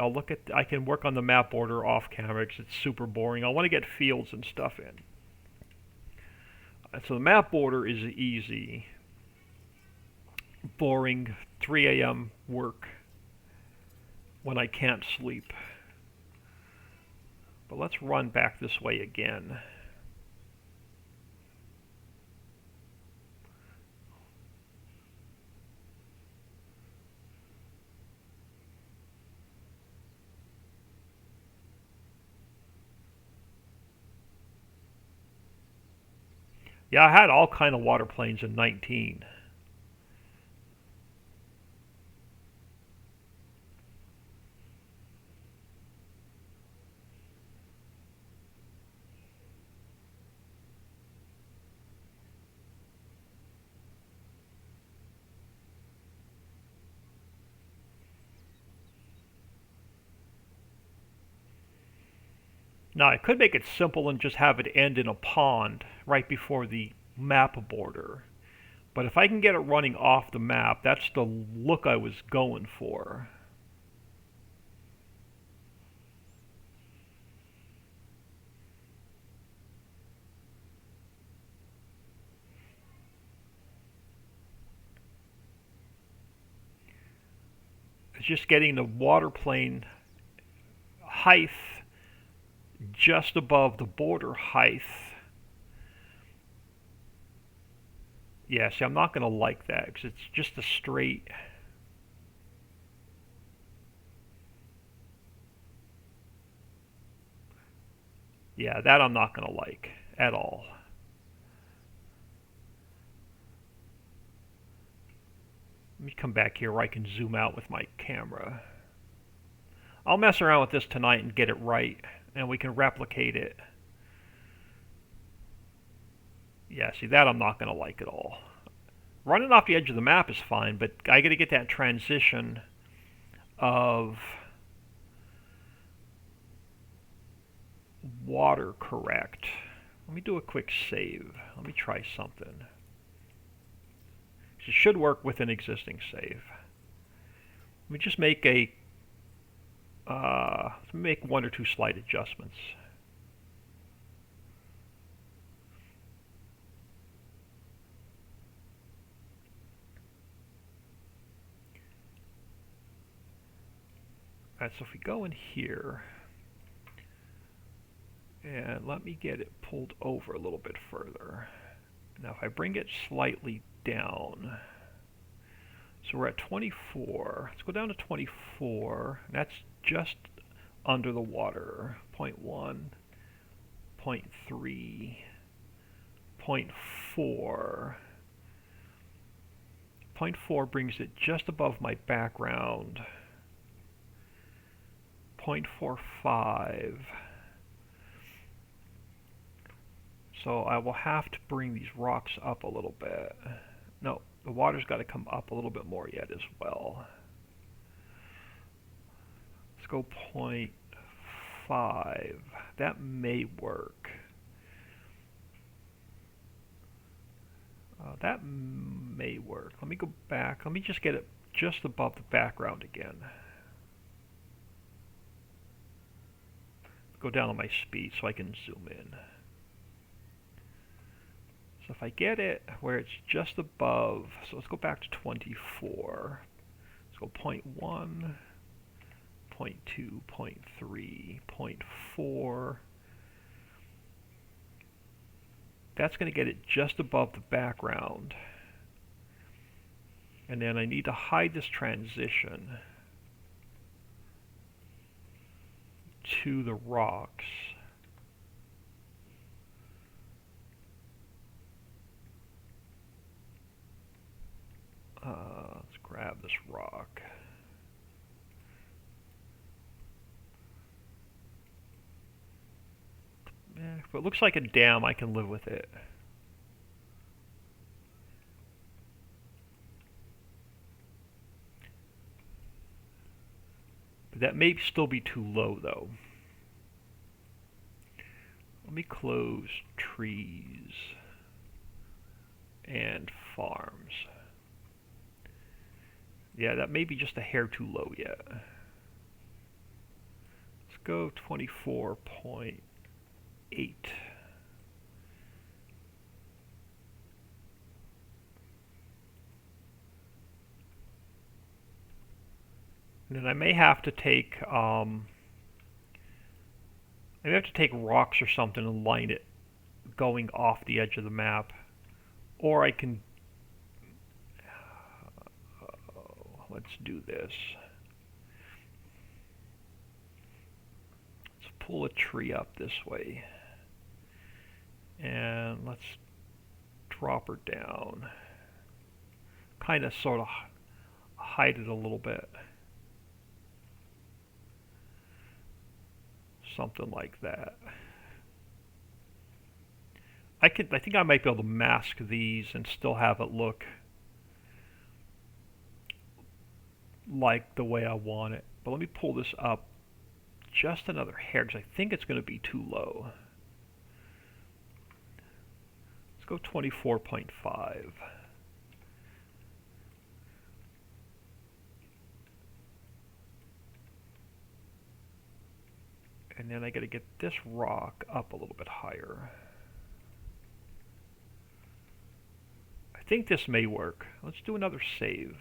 I can work on the map border off camera because it's super boring. I want to get fields and stuff in. So the map border is easy. Boring 3 a.m. work when I can't sleep. But let's run back this way again. Yeah, I had all kind of water planes in 19. Now, I could make it simple and just have it end in a pond right before the map border. But if I can get it running off the map, that's the look I was going for. It's just getting the water plane height just above the border height. Yeah, see, I'm not going to like that because it's just a straight. Yeah, that I'm not going to like at all. Let me come back here where I can zoom out with my camera. I'll mess around with this tonight and get it right, and we can replicate it. Yeah, see, that I'm not going to like at all. Running off the edge of the map is fine, but I got to get that transition of water correct. Let me do a quick save. Let me try something. It should work with an existing save. Let me just make make 1 or 2 slight adjustments. Alright, so if we go in here, and let me get it pulled over a little bit further. Now if I bring it slightly down, so we're at 24. Let's go down to 24. That's just under the water. 0.1, 0.3, 0.4. 0.4 brings it just above my background. 0.45. So I will have to bring these rocks up a little bit. No, the water's got to come up a little bit more yet as well. Let's go 0.5. That may work. That may work. Let me go back. Let me just get it just above the background again. Go down on my speed so I can zoom in. So if I get it where it's just above, so let's go back to 24. Let's go 0.1, 0.2, 0.3, 0.4. That's going to get it just above the background. And then I need to hide this transition to the rocks. Let's grab this rock. If it looks like a dam, I can live with it. But that may still be too low, though. Let me close trees and farms. Yeah, that may be just a hair too low yet. Let's go 24.8. And then I may have to take rocks or something and line it going off the edge of the map, or I can. Let's do this. Let's pull a tree up this way, and let's drop her down. Kind of, sort of hide it a little bit. Something like that. I think I might be able to mask these and still have it look like the way I want it. But let me pull this up just another hair because I think it's going to be too low. Let's go 24.5. And then I got to get this rock up a little bit higher. I think this may work. Let's do another save.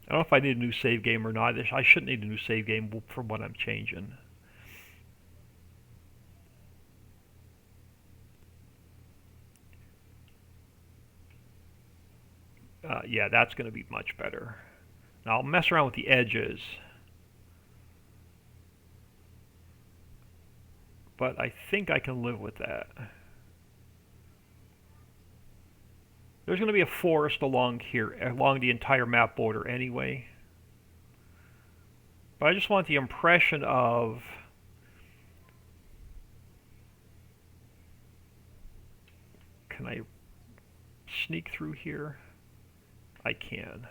I don't know if I need a new save game or not. I shouldn't need a new save game from what I'm changing. Yeah, that's going to be much better. Now I'll mess around with the edges, but I think I can live with that. There's going to be a forest along here, along the entire map border anyway. But I just want the impression of can I sneak through here? I can.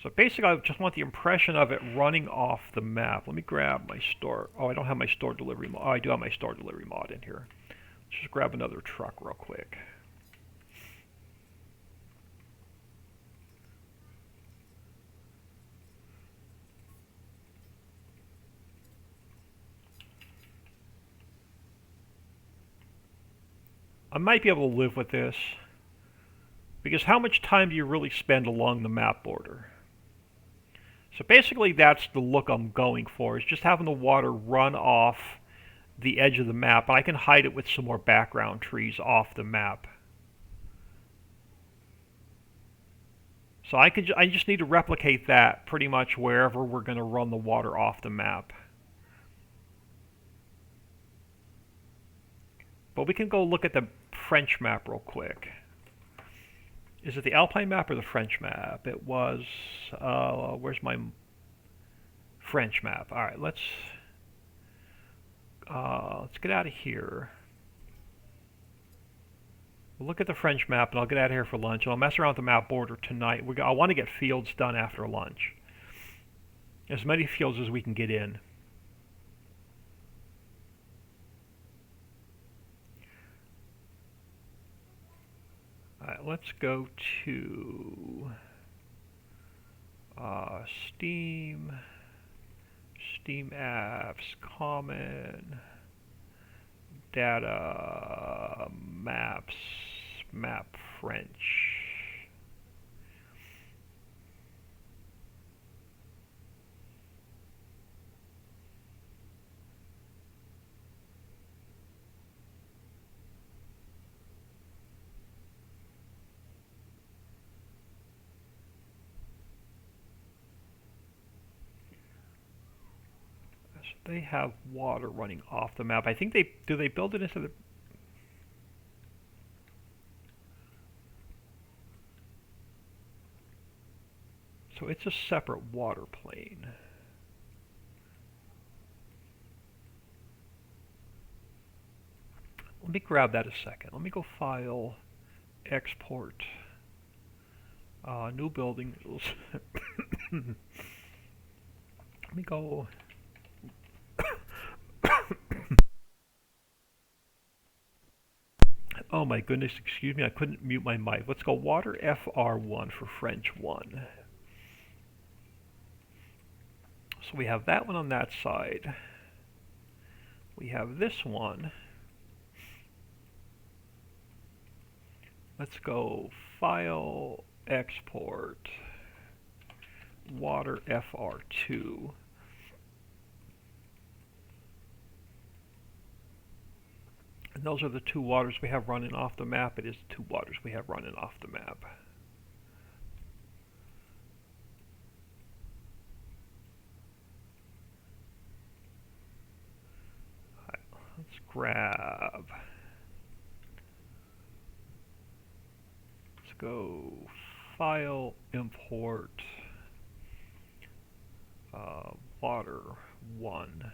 So basically I just want the impression of it running off the map. Let me grab my store. Oh, I don't have my store delivery mod. Oh, I do have my store delivery mod in here. Let's just grab another truck real quick. I might be able to live with this, because how much time do you really spend along the map border? So basically that's the look I'm going for, is just having the water run off the edge of the map, and I can hide it with some more background trees off the map. So I just need to replicate that pretty much wherever we're going to run the water off the map. But we can go look at the French map real quick. Is it the Alpine map or the French map? It was, where's my French map? All right, let's get out of here. We'll look at the French map, and I'll get out of here for lunch. And I'll mess around with the map border tonight. I want to get fields done after lunch. As many fields as we can get in. Alright, let's go to Steam apps, common, data, maps, map French. They have water running off the map. I think they build it into the. So it's a separate water plane. Let me grab that a second. Let me go File, Export, New Building. Let me go. Oh my goodness, excuse me, I couldn't mute my mic. Let's go Water FR1 for French 1. So we have that one on that side. We have this one. Let's go File, Export, Water FR2. And those are the two waters we have running off the map. It is the two waters we have running off the map. Right, let's grab. Let's go File, Import, Water 1.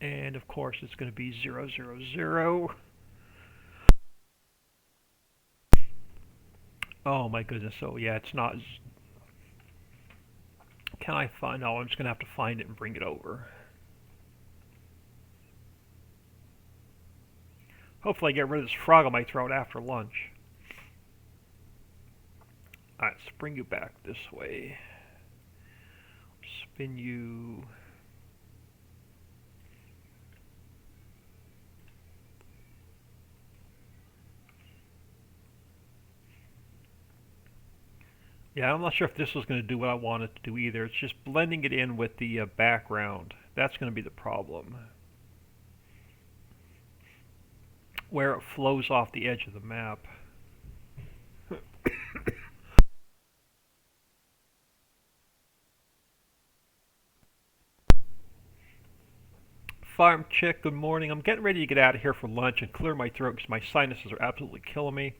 And of course it's going to be 0, 0, 0. Oh my goodness, so yeah, it's not... Can I find... No, I'm just going to have to find it and bring it over. Hopefully I get rid of this frog on my throat after lunch. Alright, let's bring you back this way. Spin you... Yeah, I'm not sure if this was going to do what I wanted to do either. It's just blending it in with the background. That's going to be the problem. Where it flows off the edge of the map. Farm Chick, good morning. I'm getting ready to get out of here for lunch and clear my throat because my sinuses are absolutely killing me.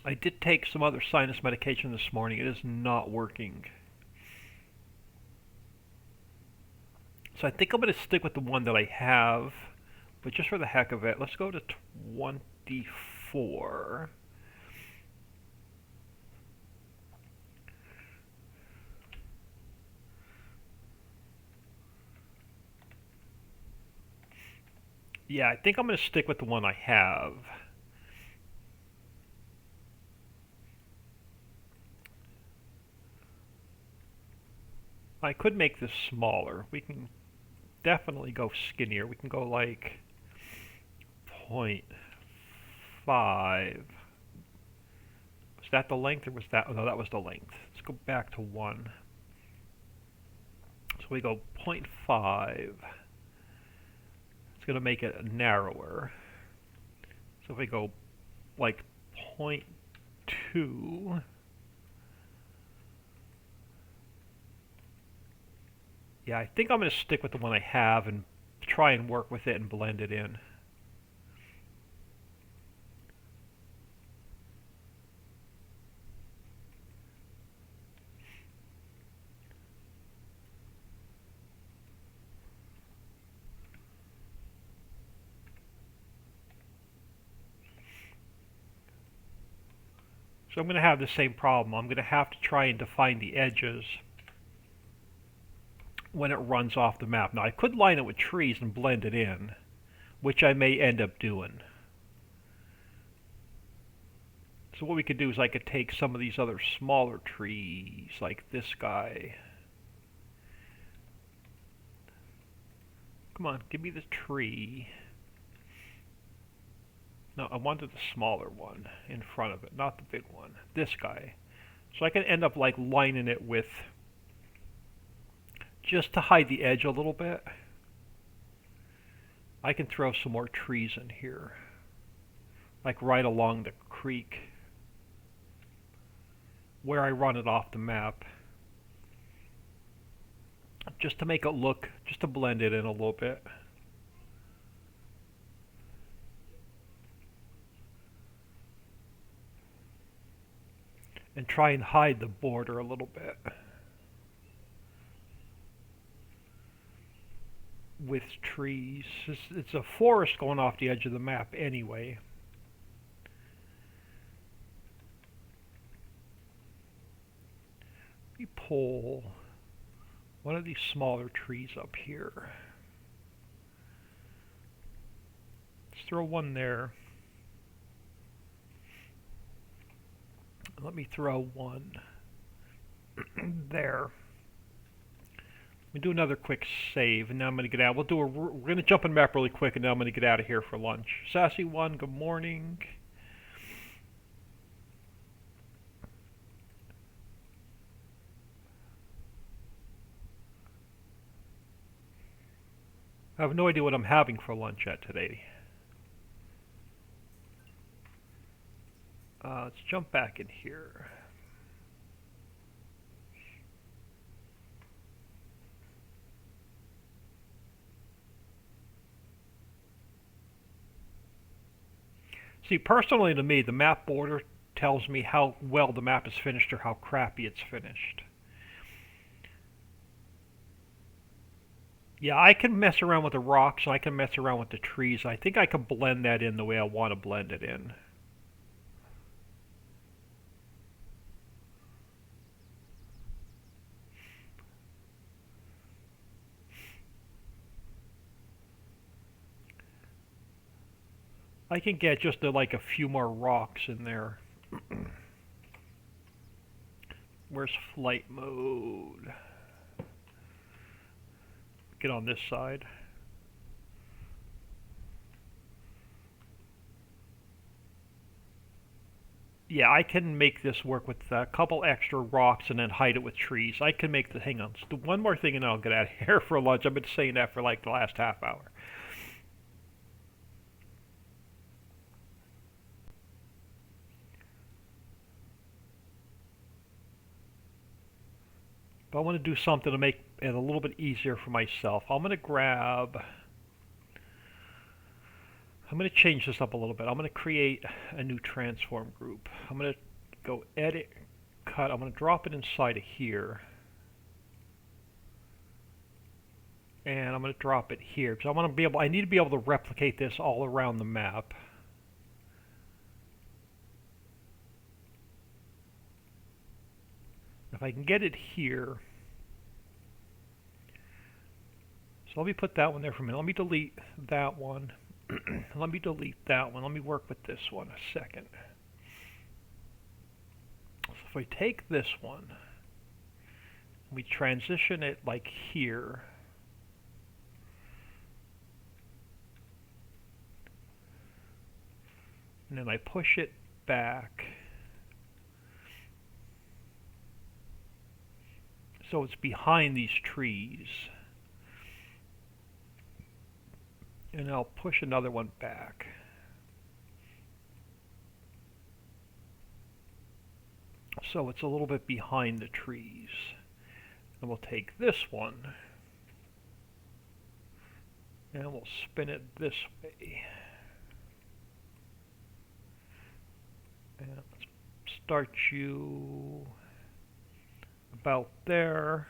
I did take some other sinus medication this morning. It is not working. So I think I'm going to stick with the one that I have. But just for the heck of it, let's go to 24. Yeah, I think I'm going to stick with the one I have. I could make this smaller. We can definitely go skinnier. We can go like 0.5. Was that the length or was that... Oh, no, that was the length. Let's go back to 1. So we go 0.5. It's going to make it narrower. So if we go like 0.2... Yeah, I think I'm going to stick with the one I have and try and work with it and blend it in. So I'm going to have the same problem. I'm going to have to try and define the edges when it runs off the map. Now I could line it with trees and blend it in, which I may end up doing. So what we could do is I could take some of these other smaller trees, like this guy. Come on, give me the tree. No, I wanted the smaller one in front of it, not the big one. This guy. So I can end up like lining it with, just to hide the edge a little bit, I can throw some more trees in here. Like right along the creek where I run it off the map. Just to make it look, just to blend it in a little bit. and try and hide the border a little bit with trees. It's a forest going off the edge of the map anyway. Let me pull one of these smaller trees up here. Let's throw one there. Let me throw one there. Let me do another quick save, and now I'm going to get out. We're going to jump in map really quick, and now I'm going to get out of here for lunch. Sassy1, good morning. I have no idea what I'm having for lunch yet today. Let's jump back in here. See, personally to me, the map border tells me how well the map is finished or how crappy it's finished. Yeah, I can mess around with the rocks, and I can mess around with the trees. I think I can blend that in the way I want to blend it in. I can get just like a few more rocks in there. Where's flight mode? Get on this side. Yeah, I can make this work with a couple extra rocks and then hide it with trees. I can make the, hang on, let's do one more thing and then I'll get out of here for lunch. I've been saying that for like the last half hour. But I want to do something to make it a little bit easier for myself. I'm going to change this up a little bit. I'm going to create a new transform group. I'm going to go edit, cut. I'm going to drop it inside of here. And I'm going to drop it here because I need to be able to replicate this all around the map. If I can get it here. So let me put that one there for a minute. Let me delete that one. Let me delete that one. Let me work with this one a second. So if I take this one, we transition it like here. And then I push it back. So it's behind these trees. And I'll push another one back. So it's a little bit behind the trees. And we'll take this one and we'll spin it this way. And let's start you about there.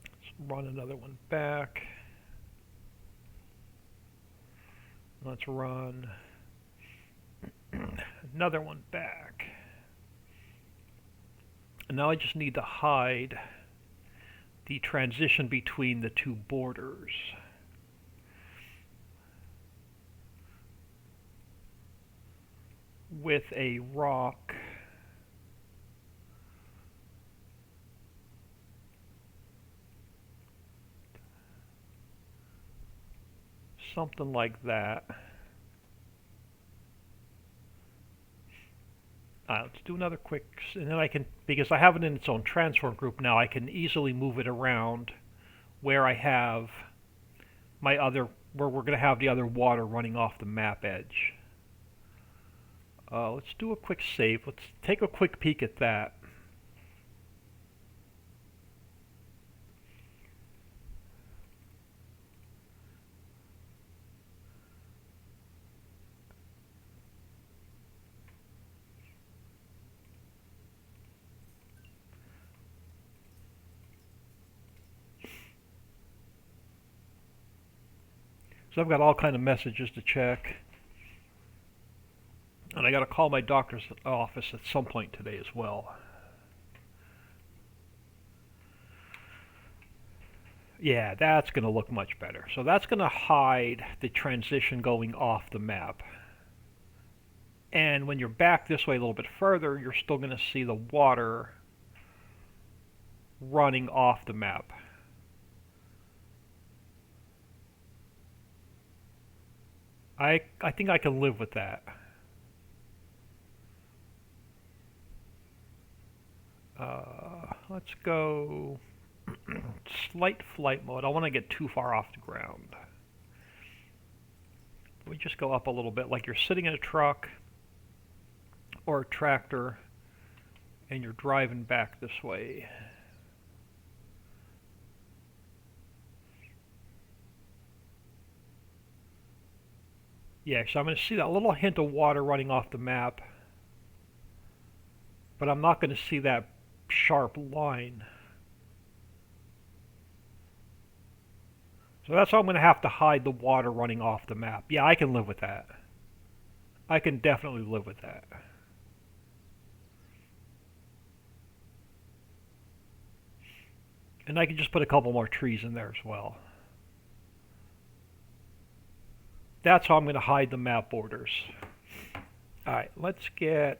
Let's run another one back. Let's run another one back. And now I just need to hide the transition between the two borders. With a rock. Something like that. Let's do another quick, and then I can, because I have it in its own transform group now, I can easily move it around where I have my other, where we're going to have the other water running off the map edge. Let's do a quick save. Let's take a quick peek at that. So I've got all kind of messages to check. And I got to call my doctor's office at some point today as well. Yeah, that's going to look much better. So that's going to hide the transition going off the map. And when you're back this way a little bit further, you're still going to see the water running off the map. I think I can live with that. Let's go slight flight mode. I want to get too far off the ground. We just go up a little bit like you're sitting in a truck or a tractor and you're driving back this way. Yeah, so I'm going to see that little hint of water running off the map, but I'm not going to see that sharp line. So that's why I'm going to have to hide the water running off the map. Yeah, I can live with that. I can definitely live with that. And I can just put a couple more trees in there as well. That's how I'm going to hide the map borders. Alright, let's get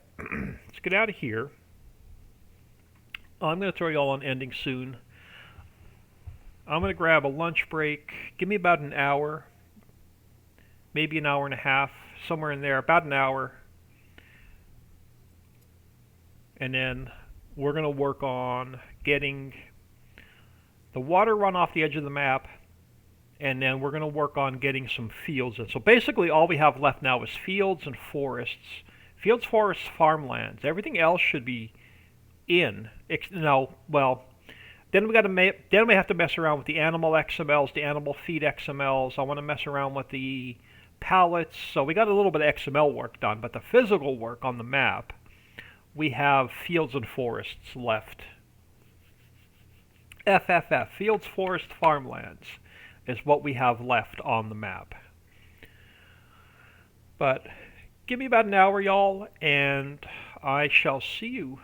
out of here. I'm going to throw you all on ending soon. I'm going to grab a lunch break. Give me about an hour, maybe an hour and a half, somewhere in there, about an hour. And then we're going to work on getting the water run off the edge of the map, and then we're going to work on getting some fields in. So basically all we have left now is fields and forests. Fields, forests, farmlands. Everything else should be in. No, well, then we have to mess around with the animal XMLs, the animal feed XMLs. I want to mess around with the pallets. So we got a little bit of XML work done, but the physical work on the map, we have fields and forests left. FFF, fields, forests, farmlands, is what we have left on the map. But give me about an hour, y'all, and I shall see you